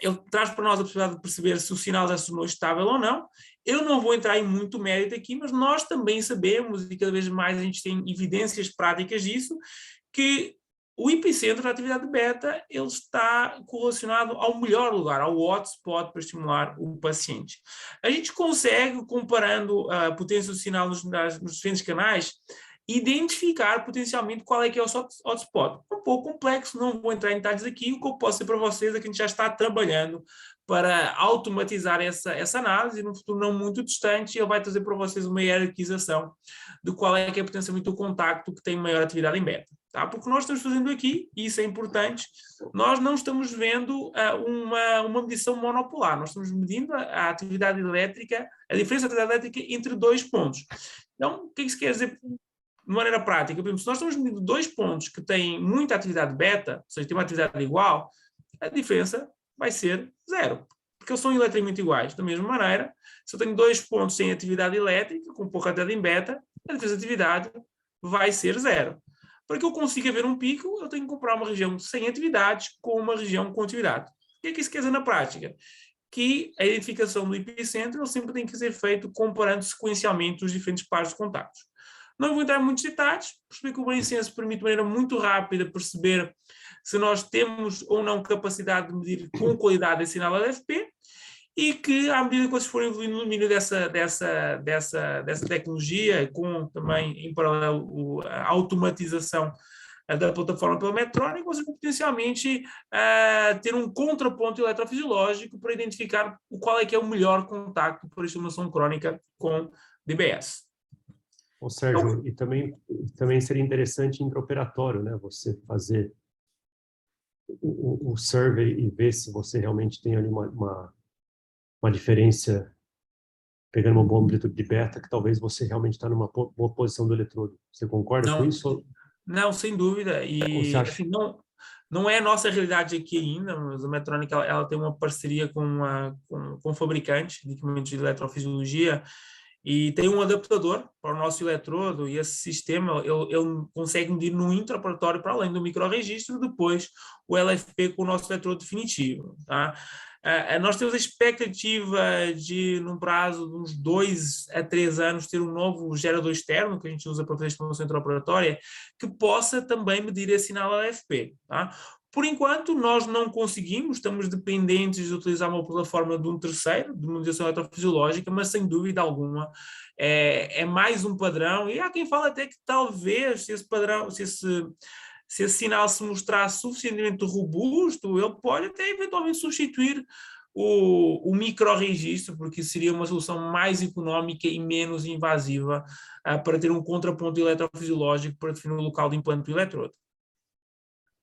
ele traz para nós a possibilidade de perceber se o sinal já se tornou estável ou não. Eu não vou entrar em muito mérito aqui, mas nós também sabemos, e cada vez mais a gente tem evidências práticas disso, que o epicentro da atividade beta ele está correlacionado ao melhor lugar, ao hotspot para estimular o paciente. A gente consegue, comparando a potência do sinal nos diferentes canais, identificar potencialmente qual é que é o hotspot. Um pouco complexo, não vou entrar em detalhes aqui. O que eu posso dizer para vocês é que a gente já está trabalhando para automatizar essa análise, e num futuro não muito distante, ele vai trazer para vocês uma hierarquização de qual é que é potencialmente o contacto que tem maior atividade em beta. Tá? Porque nós estamos fazendo aqui, e isso é importante, nós não estamos vendo uma medição monopolar, nós estamos medindo a atividade elétrica, a diferença da atividade elétrica entre dois pontos. Então, o que é que isso quer dizer de maneira prática? Por exemplo, se nós estamos medindo dois pontos que têm muita atividade beta, ou seja, tem uma atividade igual, a diferença vai ser zero, porque eles são eletricamente iguais. Da mesma maneira, se eu tenho dois pontos sem atividade elétrica, com pouca atividade em beta, a diferença de atividade vai ser zero. Para que eu consiga ver um pico, eu tenho que comparar uma região sem atividades com uma região com atividade. O que é que isso quer dizer na prática? Que a identificação do epicentro sempre tem que ser feito comparando sequencialmente os diferentes pares de contactos. Não vou entrar em muitos detalhes, perceber que o BrainSense permite de maneira muito rápida perceber se nós temos ou não capacidade de medir com qualidade esse sinal LFP, e que, à medida que vocês forem evoluindo no domínio dessa tecnologia, com também, em paralelo, a automatização da plataforma pela Medtronic, vocês vão potencialmente ter um contraponto eletrofisiológico para identificar qual é que é o melhor contacto para estimulação crónica com DBS. Ô, Sérgio, e também seria interessante intraoperatório, né? Você fazer o survey e ver se você realmente tem ali uma diferença, pegando uma boa amplitude de beta, que talvez você realmente está numa boa posição do eletrodo. Você concorda com isso? Não, sem dúvida. E assim, não é a nossa realidade aqui ainda, mas a Medtronic ela tem uma parceria com fabricantes de equipamentos de eletrofisiologia, e tem um adaptador para o nosso eletrodo, e esse sistema ele consegue medir no intraoperatório, para além do microregistro, depois o LFP com o nosso eletrodo definitivo. Tá? Nós temos a expectativa de, num prazo de uns 2 a 3 anos, ter um novo gerador externo, que a gente usa para fazer a estimulação intraoperatória, que possa também medir esse sinal LFP. Tá? Por enquanto, nós não conseguimos, estamos dependentes de utilizar uma plataforma de um terceiro, de monitorização eletrofisiológica, mas sem dúvida alguma é mais um padrão, e há quem fala até que talvez, se esse padrão, se esse sinal se mostrar suficientemente robusto, ele pode até eventualmente substituir o microregistro, porque seria uma solução mais económica e menos invasiva para ter um contraponto eletrofisiológico para definir o local de implante do eletrodo.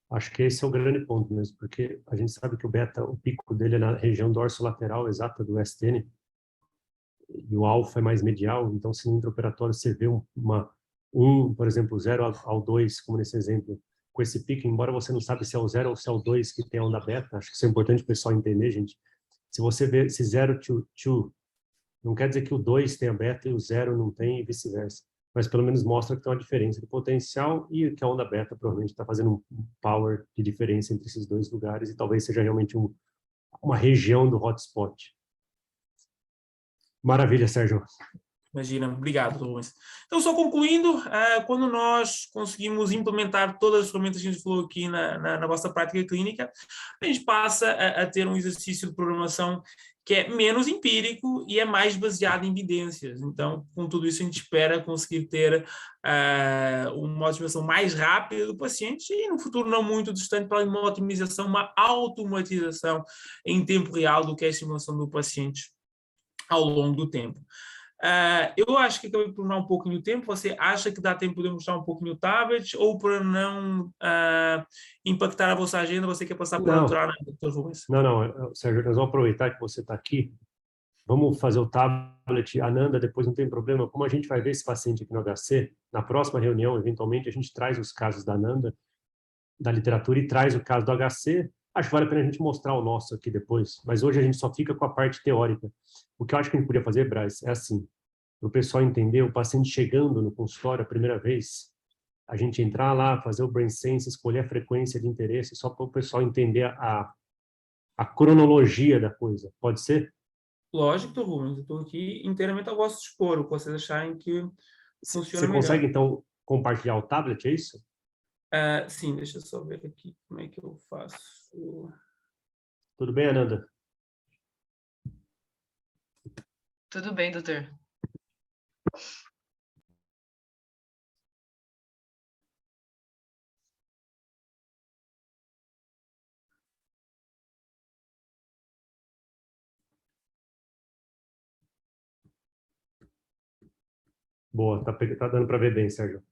Acho que esse é o grande ponto mesmo, porque a gente sabe que o beta, o pico dele é na região dorsolateral exata do STN, e o alfa é mais medial, então se no intraoperatório você vê por exemplo, 0 ao 2, como nesse exemplo, com esse pico, embora você não sabe se é o 0 ou se é o 2 que tem a onda beta, acho que isso é importante o pessoal entender, gente. Se você vê esse 0 to 2, não quer dizer que o 2 tem a beta e o 0 não tem, e vice-versa. Mas pelo menos mostra que tem uma diferença de potencial, e que a onda beta provavelmente está fazendo um power de diferença entre esses dois lugares, e talvez seja realmente uma região do hotspot. Maravilha, Sérgio. Imagina, obrigado, Rubens. Então, só concluindo, quando nós conseguimos implementar todas as ferramentas que a gente falou aqui na vossa prática clínica, a gente passa a ter um exercício de programação que é menos empírico e é mais baseado em evidências. Então, com tudo isso, a gente espera conseguir ter uma otimização mais rápida do paciente e, no futuro não muito distante, para uma otimização, uma automatização em tempo real do que é a estimulação do paciente ao longo do tempo. Eu acho que acabei por demorar um pouquinho o tempo. Você acha que dá tempo de mostrar um pouquinho o tablet, ou para não impactar a vossa agenda, você quer passar para a doutora Rubens? Não, Sérgio, nós vamos aproveitar que você está aqui. Vamos fazer o tablet, a Nanda, depois não tem problema. Como a gente vai ver esse paciente aqui no HC, na próxima reunião, eventualmente, a gente traz os casos da Nanda, da literatura, e traz o caso do HC. Acho que vale a pena a gente mostrar o nosso aqui depois, mas hoje a gente só fica com a parte teórica. O que eu acho que a gente podia fazer, Braz, é assim, para o pessoal entender, o paciente chegando no consultório a primeira vez, a gente entrar lá, fazer o brain sense, escolher a frequência de interesse, só para o pessoal entender a cronologia da coisa. Pode ser? Lógico, Dr. Rubens, eu estou aqui inteiramente ao vosso dispor, o que vocês acharem que funciona melhor. Você consegue, então, compartilhar o tablet, é isso? Sim, deixa eu só ver aqui como é que eu faço. Tudo bem, Ananda? Tudo bem, doutor. Boa, tá dando para ver bem, Sérgio.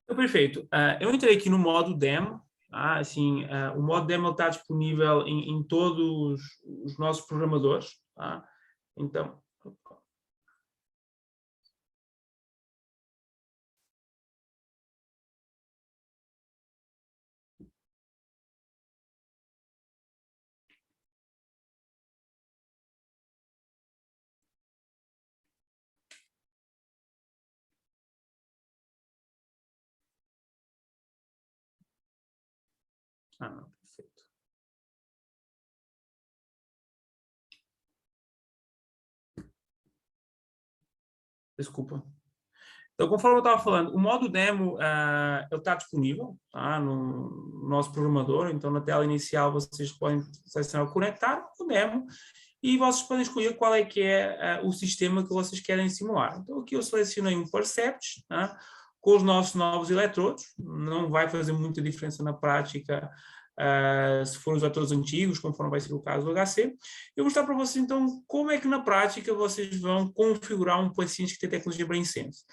Então, perfeito. Eu entrei aqui no modo demo. Assim, o modo demo está disponível em todos os nossos programadores. Então, perfeito. Desculpa. Então, conforme eu estava falando, o modo demo ele está disponível no nosso programador. Então, na tela inicial, vocês podem selecionar o conectar o demo e vocês podem escolher qual é que é o sistema que vocês querem simular. Então, aqui eu selecionei um Percept com os nossos novos eletrodos. Não vai fazer muita diferença na prática se forem os eletrodos antigos, conforme vai ser o caso do HC. Eu vou mostrar para vocês, então, como é que na prática vocês vão configurar um paciente que tem tecnologia BrainSense.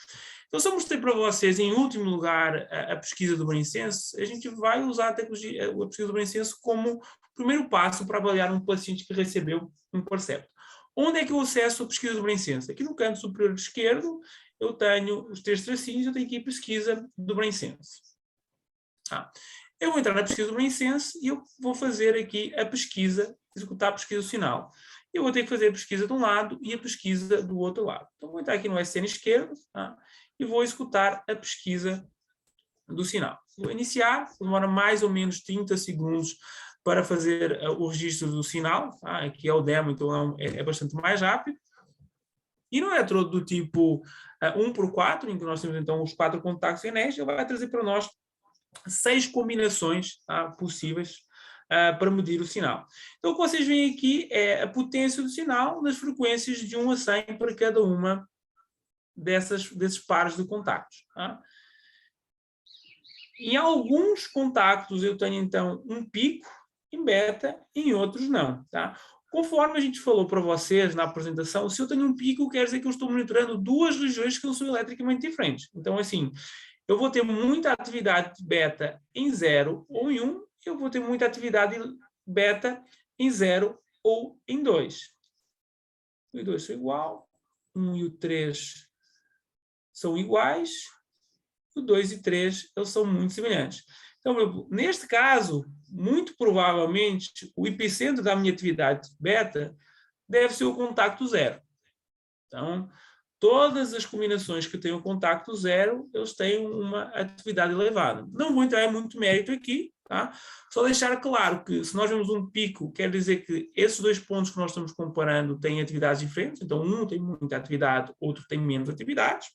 Então, se eu mostrei para vocês, em último lugar, a pesquisa do BrainSense, a gente vai usar a pesquisa do BrainSense como primeiro passo para avaliar um paciente que recebeu um Percept. Onde é que eu acesso a pesquisa do BrainSense? Aqui no canto superior esquerdo, eu tenho os 3 tracinhos, eu tenho aqui a pesquisa do BrainSense. Eu vou entrar na pesquisa do BrainSense e eu vou fazer aqui a pesquisa, executar a pesquisa do sinal. Eu vou ter que fazer a pesquisa de um lado e a pesquisa do outro lado. Então, vou entrar aqui no SN esquerdo e vou executar a pesquisa do sinal. Vou iniciar, demora mais ou menos 30 segundos para fazer o registro do sinal. Aqui é o demo, então é bastante mais rápido. E no eletrodo do tipo 1x4, em que nós temos então os 4 contactos enérgicos, ele vai trazer para nós 6 combinações possíveis para medir o sinal. Então, o que vocês veem aqui é a potência do sinal nas frequências de 1 a 100 para cada uma desses pares de contactos. Em alguns contactos eu tenho, então, um pico em beta, em outros não. Conforme a gente falou para vocês na apresentação, se eu tenho um pico, quer dizer que eu estou monitorando 2 regiões que não são eletricamente diferentes. Então, assim, eu vou ter muita atividade beta em 0 ou em 1, eu vou ter muita atividade beta em 0 ou em 2. O 2 são igual, 1 e o 3 são iguais, o 2 e 3 eles são muito semelhantes. Então, neste caso, muito provavelmente, o epicentro da minha atividade beta deve ser o contacto 0. Então, todas as combinações que têm o contacto 0, eles têm uma atividade elevada. Não vou entrar em muito mérito aqui, Tá? Só deixar claro que se nós vemos um pico, quer dizer que esses dois pontos que nós estamos comparando têm atividades diferentes, então um tem muita atividade, outro tem menos atividades,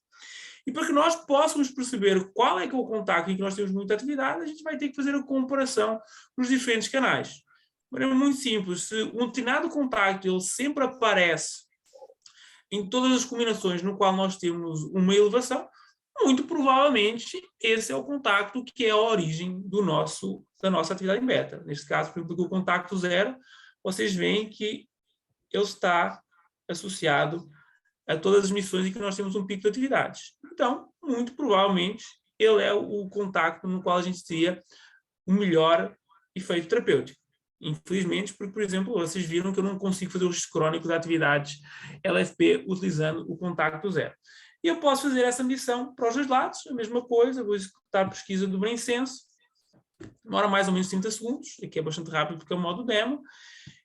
e para que nós possamos perceber qual é que é o contacto em que nós temos muita atividade, a gente vai ter que fazer a comparação nos diferentes canais. De maneira muito simples, se um determinado contacto ele sempre aparece em todas as combinações no qual nós temos uma elevação, muito provavelmente esse é o contacto que é a origem da nossa atividade em beta. Neste caso, por exemplo, o contacto 0, vocês veem que ele está associado a todas as missões em que nós temos um pico de atividades. Então, muito provavelmente, ele é o contacto no qual a gente teria o melhor efeito terapêutico. Infelizmente, porque, por exemplo, vocês viram que eu não consigo fazer o registro crónico de atividades LFP utilizando o contacto 0. E eu posso fazer essa medição para os dois lados, a mesma coisa, vou executar a pesquisa do BrainSense, demora mais ou menos 30 segundos, aqui é bastante rápido porque é o modo demo.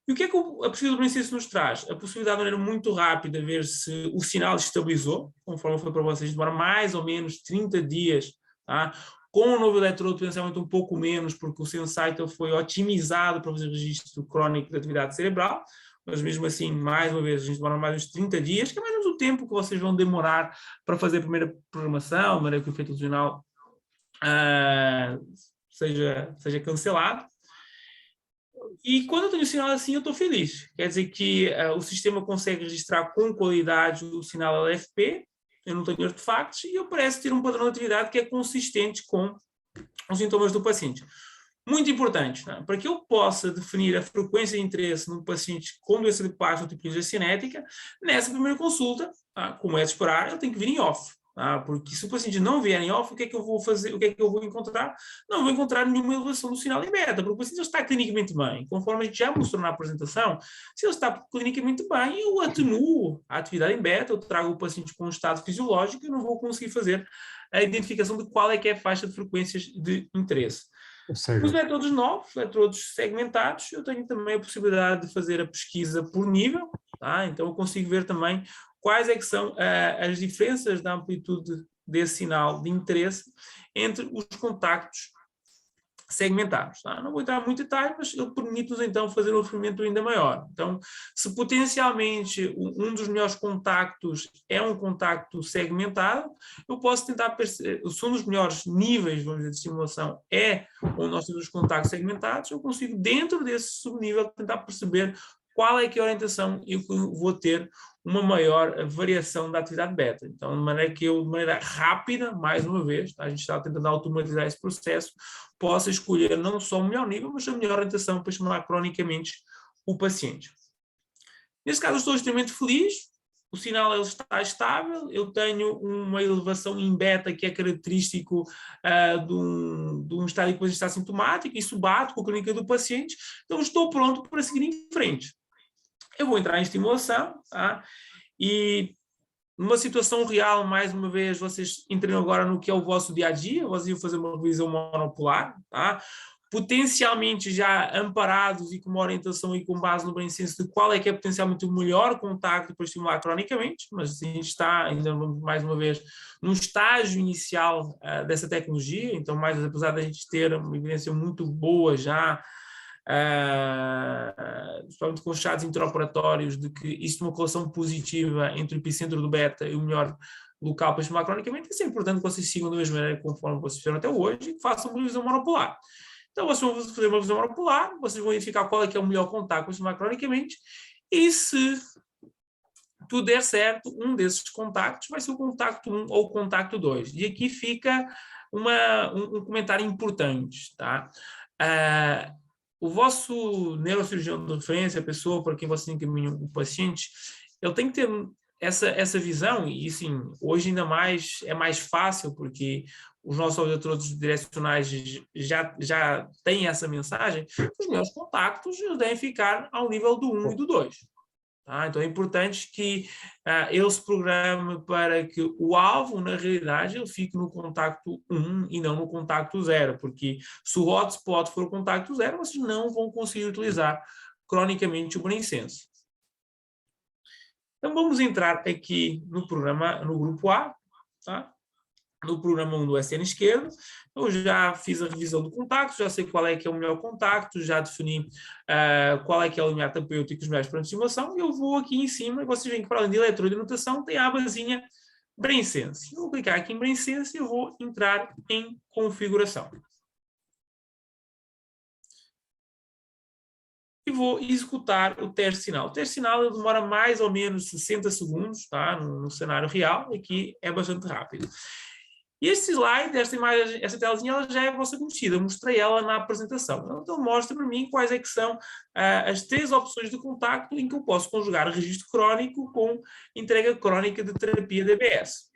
E o que é que a pesquisa do BrainSense nos traz? A possibilidade de maneira muito rápida de ver se o sinal estabilizou, conforme foi para vocês, demora mais ou menos 30 dias, tá? Com o novo eletrodo, potencialmente um pouco menos, porque o Sensitive foi otimizado para fazer registro crónico de atividade cerebral, mas mesmo assim, mais uma vez, a gente demora mais uns 30 dias, que é mais ou menos o tempo que vocês vão demorar para fazer a primeira programação, de maneira que o efeito lesional seja cancelado. E quando eu tenho um sinal assim, eu estou feliz. Quer dizer que o sistema consegue registrar com qualidade o sinal LFP, eu não tenho artefactos, e eu parece ter um padrão de atividade que é consistente com os sintomas do paciente. Muito importante, não é? Para que eu possa definir a frequência de interesse num paciente com doença de Parkinson ou tipologia cinética, nessa primeira consulta, como é de esperar, eu tenho que vir em off. Porque se o paciente não vier em off, o que é que eu vou fazer? O que é que eu vou encontrar? Não vou encontrar nenhuma elevação do sinal em beta, porque o paciente está clinicamente bem. Conforme a gente já mostrou na apresentação, se ele está clinicamente bem, eu atenuo a atividade em beta, eu trago o paciente com um estado fisiológico e não vou conseguir fazer a identificação de qual é que é a faixa de frequências de interesse. Os eletrodos novos, eletrodos segmentados, eu tenho também a possibilidade de fazer a pesquisa por nível, tá? Então eu consigo ver também quais é que são as diferenças da amplitude desse sinal de interesse entre os contactos segmentados. Tá? Não vou entrar muito em detalhe, mas ele permite-nos então fazer um refinamento ainda maior. Então, se potencialmente um dos melhores contactos é um contacto segmentado, eu posso tentar perceber, se um dos melhores níveis, vamos dizer, de estimulação é onde nós temos os contactos segmentados, eu consigo, dentro desse subnível, tentar perceber qual é que é a orientação e eu vou ter uma maior variação da atividade beta. Então, de maneira que eu, de maneira rápida, mais uma vez, a gente está tentando automatizar esse processo, possa escolher não só o melhor nível, mas a melhor orientação para estimular cronicamente o paciente. Nesse caso, eu estou extremamente feliz, o sinal ele está estável, eu tenho uma elevação em beta que é característico de um estado em que o paciente está sintomático, isso bate com a clínica do paciente, então estou pronto para seguir em frente. Eu vou entrar em estimulação, tá? E numa situação real, mais uma vez, vocês entram agora no que é o vosso dia-a-dia, vocês iam fazer uma revisão monopolar, tá? Potencialmente já amparados e com uma orientação e com base no BrainSense de qual é que é potencialmente o melhor contacto para estimular cronicamente, mas a gente está ainda, mais uma vez, num estágio inicial dessa tecnologia, então, mais apesar da gente ter uma evidência muito boa já, principalmente com os achados interoperatórios de que existe uma correlação positiva entre o epicentro do beta e o melhor local para estimular cronicamente, isso é importante que vocês sigam da mesma maneira conforme vocês fizeram até hoje e que façam uma revisão monopolar. Então vocês vão fazer uma revisão monopolar, vocês vão identificar qual é que é o melhor contacto para estimular cronicamente e se tudo der certo, um desses contactos vai ser o contacto 1 ou o contacto 2. E aqui fica um comentário importante, tá? O vosso neurocirurgião de referência, a pessoa para quem você encaminha o paciente, ele tem que ter essa visão, e assim, hoje ainda mais é mais fácil, porque os nossos eletrodos direcionais já têm essa mensagem, os meus contactos devem ficar ao nível do 1 e do 2. Tá? Então é importante que ele se programe para que o alvo, na realidade, ele fique no contacto 1 e não no contacto 0, porque se o hotspot for o contacto 0, vocês não vão conseguir utilizar cronicamente o BrainSense. Então vamos entrar aqui no programa, no grupo A, tá? no programa 1 do SN esquerdo. Eu já fiz a revisão do contacto, já sei qual é que é o melhor contacto, já defini qual é que é o limiar terapêutico e os melhores para a estimação. Eu vou aqui em cima, e vocês veem que para além de eletrodo e anotação, tem a abazinha BrainSense. Eu vou clicar aqui em BrainSense e eu vou entrar em configuração. E vou executar o teste sinal. O teste sinal ele demora mais ou menos 60 segundos, tá? No cenário real, aqui é bastante rápido. E este slide, esta imagem, esta telazinha, ela já é a vossa conhecida, eu mostrei ela na apresentação. Então mostra para mim quais é que são as 3 opções de contacto em que eu posso conjugar registro crónico com entrega crónica de terapia DBS.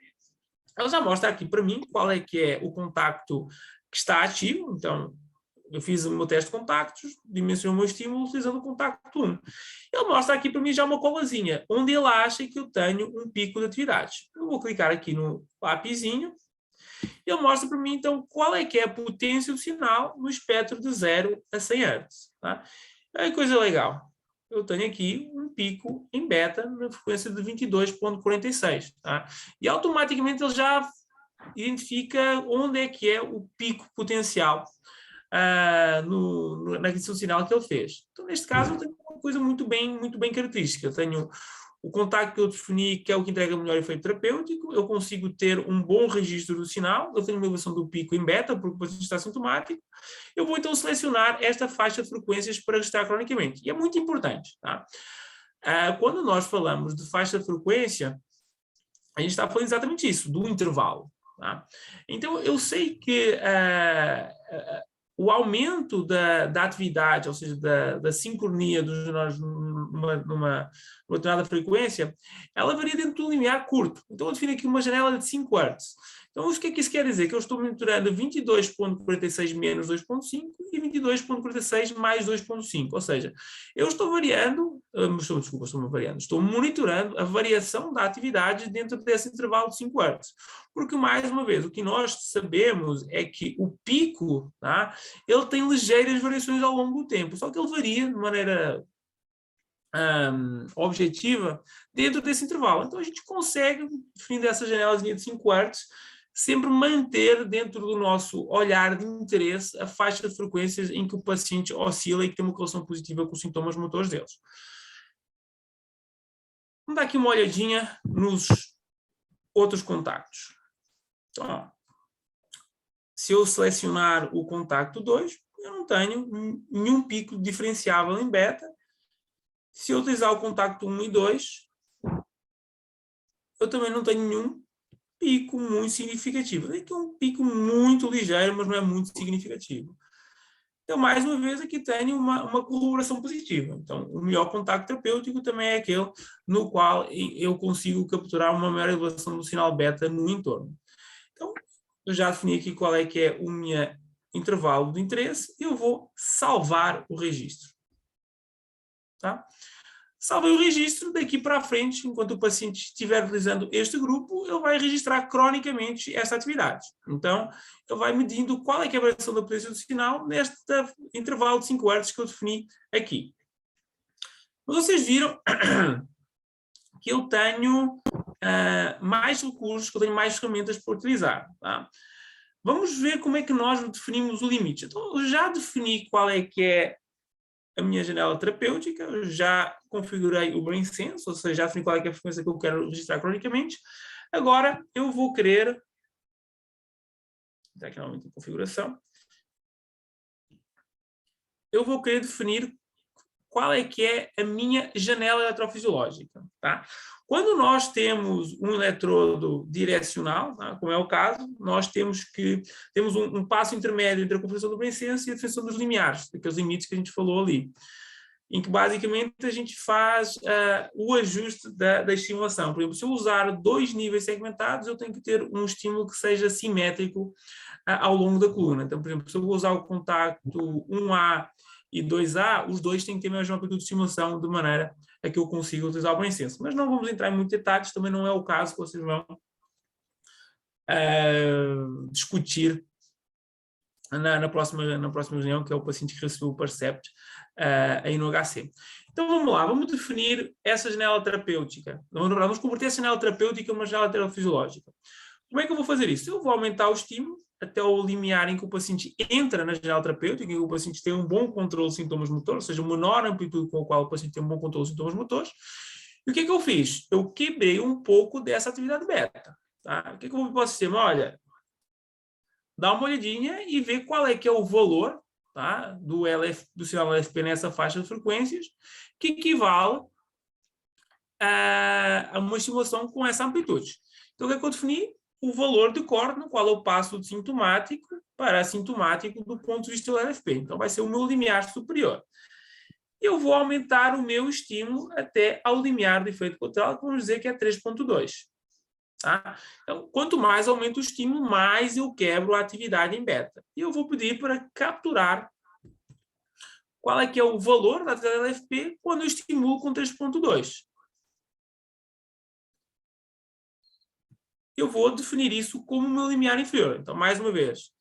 Ela já mostra aqui para mim qual é que é o contacto que está ativo, então eu fiz o meu teste de contactos, dimensionei o meu estímulo utilizando o contacto 1. Ele mostra aqui para mim já uma colazinha, onde ele acha que eu tenho um pico de atividades. Eu vou clicar aqui no lapisinho, e ele mostra para mim, então, qual é que é a potência do sinal no espectro de 0 a 100 Hz. Tá? É coisa legal. Eu tenho aqui um pico em beta na frequência de 22.46. Tá? E automaticamente ele já identifica onde é que é o pico potencial na aquisição de sinal que ele fez. Então, neste caso, eu tenho uma coisa muito bem característica. Eu tenho o contacto que eu defini, que é o que entrega o melhor efeito terapêutico, eu consigo ter um bom registro do sinal, eu tenho uma elevação do pico em beta, porque o paciente está sintomático. Eu vou então selecionar esta faixa de frequências para registrar cronicamente. E é muito importante. Tá? Quando nós falamos de faixa de frequência, a gente está falando exatamente isso, do intervalo. Tá? Então, eu sei que o aumento da atividade, ou seja, da sincronia dos neurônios numa determinada frequência, ela varia dentro de um limiar curto. Então, eu defino aqui uma janela de 5 Hz. Então, o que é que isso quer dizer? Que eu estou monitorando 22.46 menos 2.5 e 22.46 mais 2.5. Ou seja, eu estou estou monitorando a variação da atividade dentro desse intervalo de 5 Hz. Porque, mais uma vez, o que nós sabemos é que o pico, tá, ele tem ligeiras variações ao longo do tempo, só que ele varia de maneira objetiva dentro desse intervalo. Então, a gente consegue, definindo essa janelazinha de 5 Hz, sempre manter dentro do nosso olhar de interesse a faixa de frequências em que o paciente oscila e que tem uma correlação positiva com os sintomas motores deles. Vamos dar aqui uma olhadinha nos outros contactos. Então, ó, se eu selecionar o contacto 2, eu não tenho nenhum pico diferenciável em beta. Se eu utilizar o contacto 1 e 2, eu também não tenho nenhum pico muito significativo. Tem aqui um pico muito ligeiro, mas não é muito significativo. Então, mais uma vez, aqui tenho uma corroboração positiva. Então, o melhor contacto terapêutico também é aquele no qual eu consigo capturar uma maior elevação do sinal beta no entorno. Então, eu já defini aqui qual é que é o meu intervalo de interesse e eu vou salvar o registro. Tá? Salvei o registro, daqui para a frente, enquanto o paciente estiver utilizando este grupo, ele vai registrar cronicamente esta atividade. Então, ele vai medindo qual é que é a variação da potência do sinal neste intervalo de 5 Hz que eu defini aqui. Mas vocês viram que eu tenho mais recursos, que eu tenho mais ferramentas para utilizar. Tá? Vamos ver como é que nós definimos o limite. Então, eu já defini qual é que é a minha janela terapêutica, eu já configurei o BrainSense, ou seja, já defini qual é que é a frequência que eu quero registrar cronicamente. Agora, eu vou querer... Está aqui novamente em configuração. Eu vou querer definir qual é que é a minha janela eletrofisiológica. Tá? Quando nós temos um eletrodo direcional, tá? Como é o caso, nós temos um passo intermédio entre a configuração do BrainSense e a definição dos limiares, daqueles limites que a gente falou ali, em que basicamente a gente faz o ajuste da estimulação. Por exemplo, se eu usar 2 níveis segmentados, eu tenho que ter um estímulo que seja simétrico ao longo da coluna. Então, por exemplo, se eu vou usar o contacto 1A e 2A, os dois têm que ter a mesma amplitude de estimulação, de maneira a que eu consiga utilizar o BrainSense. Mas não vamos entrar em muitos detalhes, também não é o caso que vocês vão discutir na próxima reunião, que é o paciente que recebeu o Percept aí no HC. Então vamos lá, vamos definir essa janela terapêutica. Vamos converter essa janela terapêutica em uma janela terapofisiológica. Como é que eu vou fazer isso? Eu vou aumentar o estímulo até o limiar em que o paciente entra na janela terapêutica, em que o paciente tem um bom controle de sintomas motores, ou seja, uma menor amplitude com a qual o paciente tem um bom controle de sintomas motores. E o que é que eu fiz? Eu quebrei um pouco dessa atividade beta. Tá? O que é que eu vou para o sistema? Olha, dá uma olhadinha e vê qual é que é o valor, tá, do sinal LFP nessa faixa de frequências, que equivale a uma estimulação com essa amplitude. Então, o que é que eu defini? O valor de corte no qual eu passo de sintomático para assintomático do ponto de vista do LFP. Então, vai ser o meu limiar superior. Eu vou aumentar o meu estímulo até ao limiar de efeito colateral, que vamos dizer que é 3.2. Tá? Então, quanto mais aumento o estímulo, mais eu quebro a atividade em beta. E eu vou pedir para capturar qual é que é o valor da atividade LFP quando eu estimulo com 3.2. Eu vou definir isso como o meu limiar inferior. Então, mais uma vez,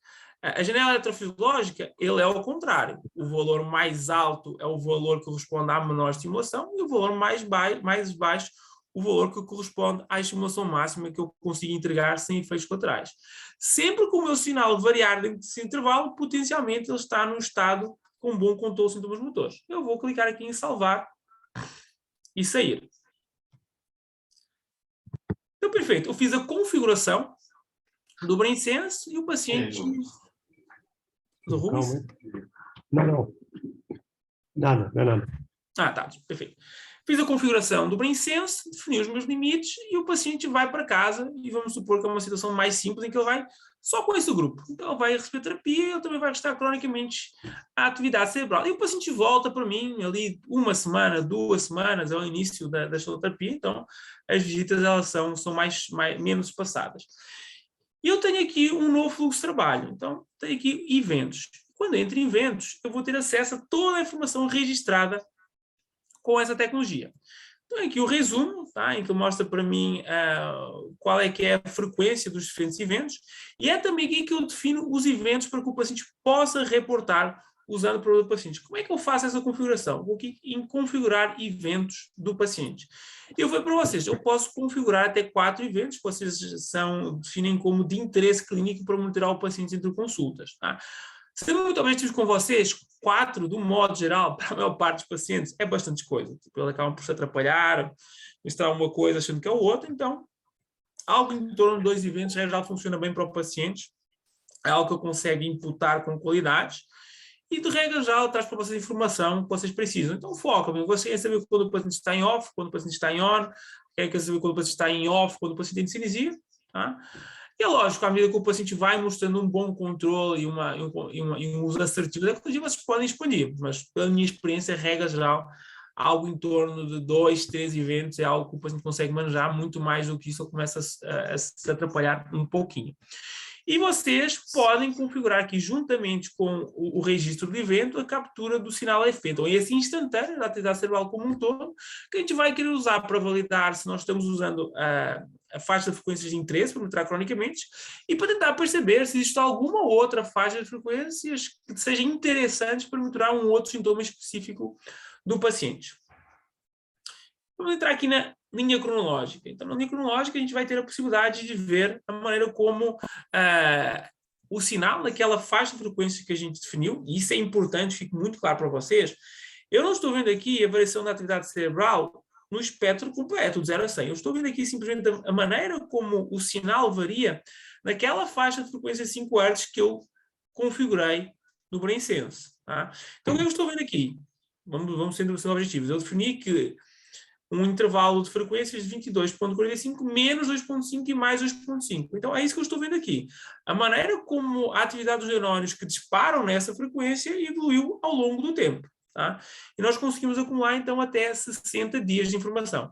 a janela eletrofisiológica, ele é ao contrário. O valor mais alto é o valor que corresponde à menor estimulação e o valor mais baixo, o valor que corresponde à estimulação máxima que eu consigo entregar sem efeitos colaterais. Sempre que o meu sinal variar dentro desse intervalo, potencialmente ele está num estado com bom controle de sintomas motores. Eu vou clicar aqui em salvar e sair. Então, perfeito. Eu fiz a configuração do BrainSense e o paciente... Calma. Não. Nada, não é nada. Tá, perfeito. Fiz a configuração do BrainSense, defini os meus limites e o paciente vai para casa e vamos supor que é uma situação mais simples em que ele vai só com esse grupo. Então ele vai receber terapia e ele também vai restar cronicamente a atividade cerebral. E o paciente volta para mim ali 1 semana, 2 semanas ao início da sua terapia, então as visitas elas são menos espaçadas. E eu tenho aqui um novo fluxo de trabalho. Então tenho aqui eventos. Quando entro em eventos, eu vou ter acesso a toda a informação registrada com essa tecnologia. Então, aqui o resumo, tá? Em que mostra para mim qual é que é a frequência dos diferentes eventos, e é também aqui que eu defino os eventos para que o paciente possa reportar usando o produto do paciente. Como é que eu faço essa configuração? Vou aqui em configurar eventos do paciente. Eu vou para vocês, eu posso configurar até 4 eventos, que vocês definem como de interesse clínico para monitorar o paciente entre consultas. Tá? Sendo muito objetivo com vocês, 4, do modo geral, para a maior parte dos pacientes, é bastante coisa. Tipo, eles acabam por se atrapalhar, misturar uma coisa achando que é o outro. Então, algo em torno de 2 eventos já funciona bem para o paciente. É algo que eu consigo imputar com qualidade. E, de regra geral, traz para vocês a informação que vocês precisam. Então, foca. Você quer saber quando o paciente está em off, quando o paciente está em on, quer saber quando o paciente está em off, quando o paciente tem cinesia. Tá? E é lógico, à medida que o paciente vai mostrando um bom controle e um uso assertivo da tecnologia, vocês podem expandir, mas pela minha experiência, regra geral, algo em torno de 2, 3 eventos é algo que o paciente consegue manejar, muito mais do que isso, ele começa a se atrapalhar um pouquinho. E vocês podem configurar aqui, juntamente com o registro do evento, a captura do sinal LFP. Então, é esse instantâneo da atividade cerebral como um todo, que a gente vai querer usar para validar se nós estamos usando a faixa de frequências de interesse para monitorar cronicamente e para tentar perceber se existe alguma outra faixa de frequências que seja interessante para monitorar um outro sintoma específico do paciente. Vamos entrar aqui na linha cronológica. Então, na linha cronológica, a gente vai ter a possibilidade de ver a maneira como o sinal daquela faixa de frequência que a gente definiu, e isso é importante, fique muito claro para vocês. Eu não estou vendo aqui a variação da atividade cerebral no espectro completo, de 0 a 100. Eu estou vendo aqui simplesmente a maneira como o sinal varia naquela faixa de frequência 5 Hz que eu configurei no BrainSense. Tá? Então, o que eu estou vendo aqui? Vamos sendo objetivos. Eu defini que um intervalo de frequências de 22.45 menos 2.5 e mais 2.5. Então, é isso que eu estou vendo aqui. A maneira como a atividade dos neurônios que disparam nessa frequência evoluiu ao longo do tempo. Tá? E nós conseguimos acumular, então, até 60 dias de informação.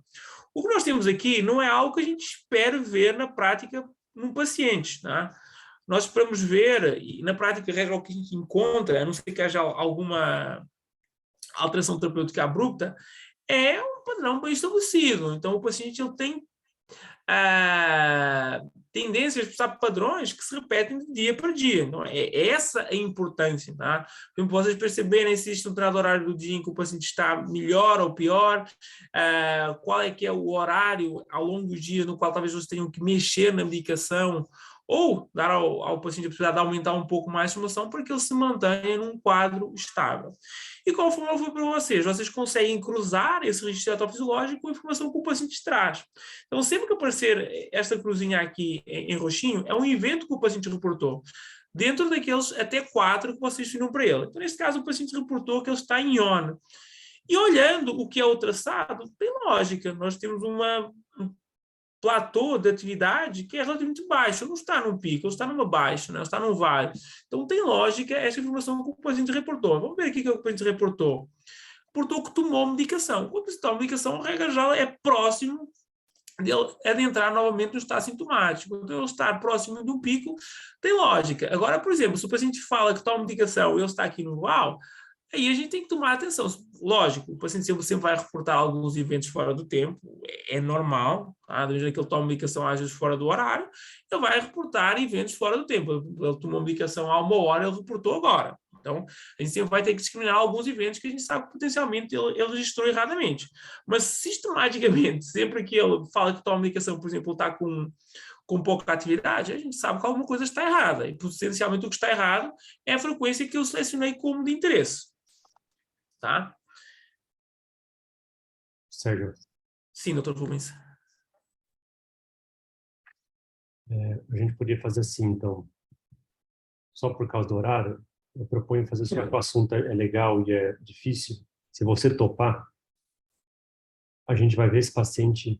O que nós temos aqui não é algo que a gente espera ver na prática num paciente. Tá? Nós esperamos ver, e na prática, regra o que a gente encontra, a não ser que haja alguma alteração terapêutica abrupta, é um padrão bem estabelecido. Então, o paciente ele tem tendências, sabe, padrões que se repetem de dia para dia. Então, é essa a importância, tá? Para vocês perceberem se existe um determinado horário do dia em que o paciente está melhor ou pior, qual é que é o horário ao longo do dia no qual talvez vocês tenham que mexer na medicação, ou dar ao paciente a possibilidade de aumentar um pouco mais a informação para que ele se mantenha num quadro estável. E conforme eu fui para vocês conseguem cruzar esse registro fisiológico com a informação que o paciente traz. Então, sempre que aparecer esta cruzinha aqui em roxinho, é um evento que o paciente reportou, dentro daqueles até 4 que vocês viram para ele. Então, neste caso, o paciente reportou que ele está em ON. E olhando o que é o traçado, tem lógica. Nós temos um platô de atividade que é relativamente baixo, não está num pico, ele está numa baixa, né? Está num vale. Então tem lógica essa informação que o paciente reportou. Vamos ver aqui o que o paciente reportou. Reportou que tomou medicação. Quando você toma medicação, a regra geral é próximo dele adentrar novamente no estado sintomático. Então ele estar próximo de um pico tem lógica. Agora, por exemplo, se o paciente fala que toma medicação e ele está aqui no uau, aí a gente tem que tomar atenção. Lógico, o paciente sempre vai reportar alguns eventos fora do tempo, é normal, tá? Desde que ele toma medicação às vezes fora do horário, ele vai reportar eventos fora do tempo. Ele tomou medicação há 1 hora, ele reportou agora. Então, a gente sempre vai ter que discriminar alguns eventos que a gente sabe que potencialmente ele registrou erradamente. Mas, sistematicamente, sempre que ele fala que toma medicação, por exemplo, está com pouca atividade, a gente sabe que alguma coisa está errada. E, potencialmente, o que está errado é a frequência que eu selecionei como de interesse. Tá? Sérgio. Sim, doutor Rubens. A gente podia fazer assim, então, só por causa do horário, eu proponho fazer assim, o assunto é legal e é difícil. Se você topar, a gente vai ver esse paciente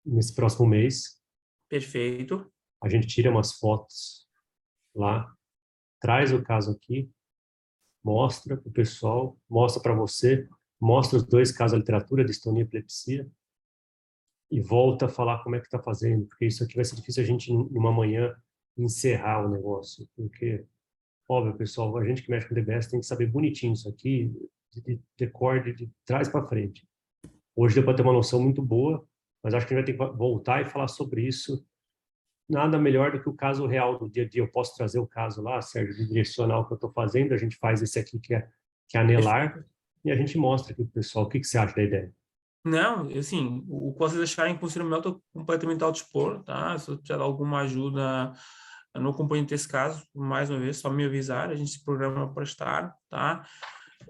nesse próximo mês. Perfeito. A gente tira umas fotos lá, traz o caso aqui, mostra para o pessoal, mostra para você, mostra os 2 casos da literatura, distonia e epilepsia, e volta a falar como é que está fazendo, porque isso aqui vai ser difícil a gente, numa manhã, encerrar o negócio, porque, óbvio, pessoal, a gente que mexe com DBS tem que saber bonitinho isso aqui, de decor, de trás para frente. Hoje deu para ter uma noção muito boa, mas acho que a gente vai ter que voltar e falar sobre isso. Nada melhor do que o caso real do dia a dia. Eu posso trazer o caso lá, Sérgio, do direcional que eu estou fazendo, a gente faz esse aqui que é anelar, e a gente mostra aqui para o pessoal. O que você acha da ideia? Não, assim, o que vocês acharem que funciona melhor, estou completamente ao dispor, tá? Se eu precisar de alguma ajuda no acompanhamento desse caso, mais uma vez, só me avisar, a gente se programa para estar, tá?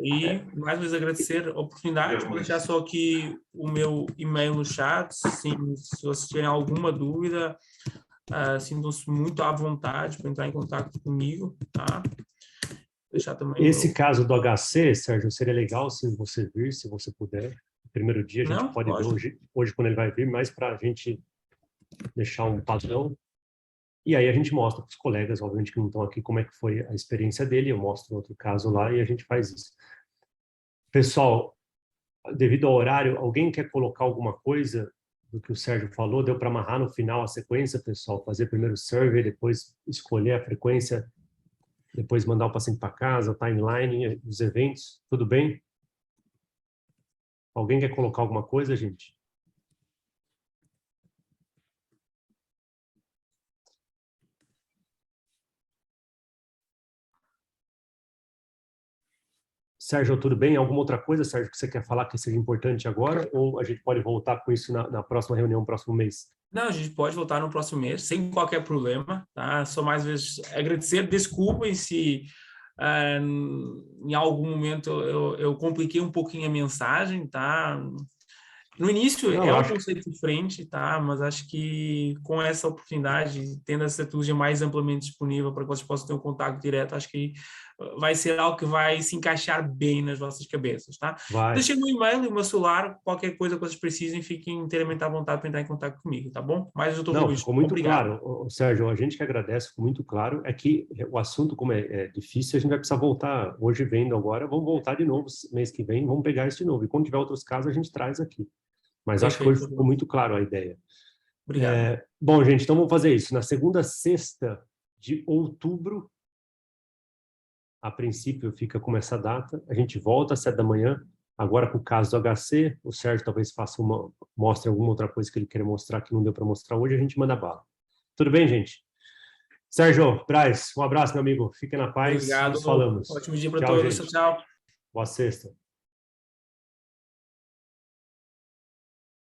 E, mais uma vez, agradecer a oportunidade, vou deixar só aqui o meu e-mail no chat, sim, se vocês tiverem alguma dúvida, sintam-se muito à vontade para entrar em contato comigo, tá? Deixar também esse caso do HC, Sérgio, seria legal se você vir, se você puder. Primeiro dia, a gente pode ver hoje quando ele vai vir, mas para a gente deixar um padrão. E aí a gente mostra para os colegas, obviamente, que não estão aqui, como é que foi a experiência dele. Eu mostro outro caso lá e a gente faz isso. Pessoal, devido ao horário, alguém quer colocar alguma coisa do que o Sérgio falou? Deu para amarrar no final a sequência, pessoal? Fazer primeiro o survey, depois escolher a frequência, depois mandar o paciente para casa, o timeline, os eventos. Tudo bem? Alguém quer colocar alguma coisa, gente? Sérgio, tudo bem? Alguma outra coisa, Sérgio, que você quer falar que seja importante agora? Ou a gente pode voltar com isso na próxima reunião, no próximo mês? Não, a gente pode voltar no próximo mês, sem qualquer problema, tá? Só mais vezes agradecer, desculpem se em algum momento eu compliquei um pouquinho a mensagem, tá? No início é um conceito diferente, tá? Mas acho que com essa oportunidade, tendo essa tecnologia mais amplamente disponível para que vocês possam ter um contato direto, acho que vai ser algo que vai se encaixar bem nas vossas cabeças, tá? Deixem o meu e-mail e o meu celular, qualquer coisa que vocês precisem, fiquem inteiramente à vontade para entrar em contato comigo, tá bom? Mas eu estou ficou muito claro, Sérgio, a gente que agradece, ficou muito claro, é que o assunto, como é difícil, a gente vai precisar voltar, hoje vendo agora, vamos voltar de novo mês que vem, vamos pegar isso de novo, e quando tiver outros casos, a gente traz aqui. Mas acho que hoje ficou muito claro a ideia. Obrigado. Bom, gente, então vamos fazer isso. Na segunda sexta de outubro, a princípio fica como essa data, a gente volta às 7 da manhã, agora com o caso do HC, o Sérgio talvez mostre alguma outra coisa que ele queira mostrar que não deu para mostrar hoje, a gente manda bala. Tudo bem, gente? Sérgio, Braz, um abraço, meu amigo. Fica na paz. Obrigado. Nos falamos. Ótimo dia para Tchau, todos. gente. Tchau. Boa sexta.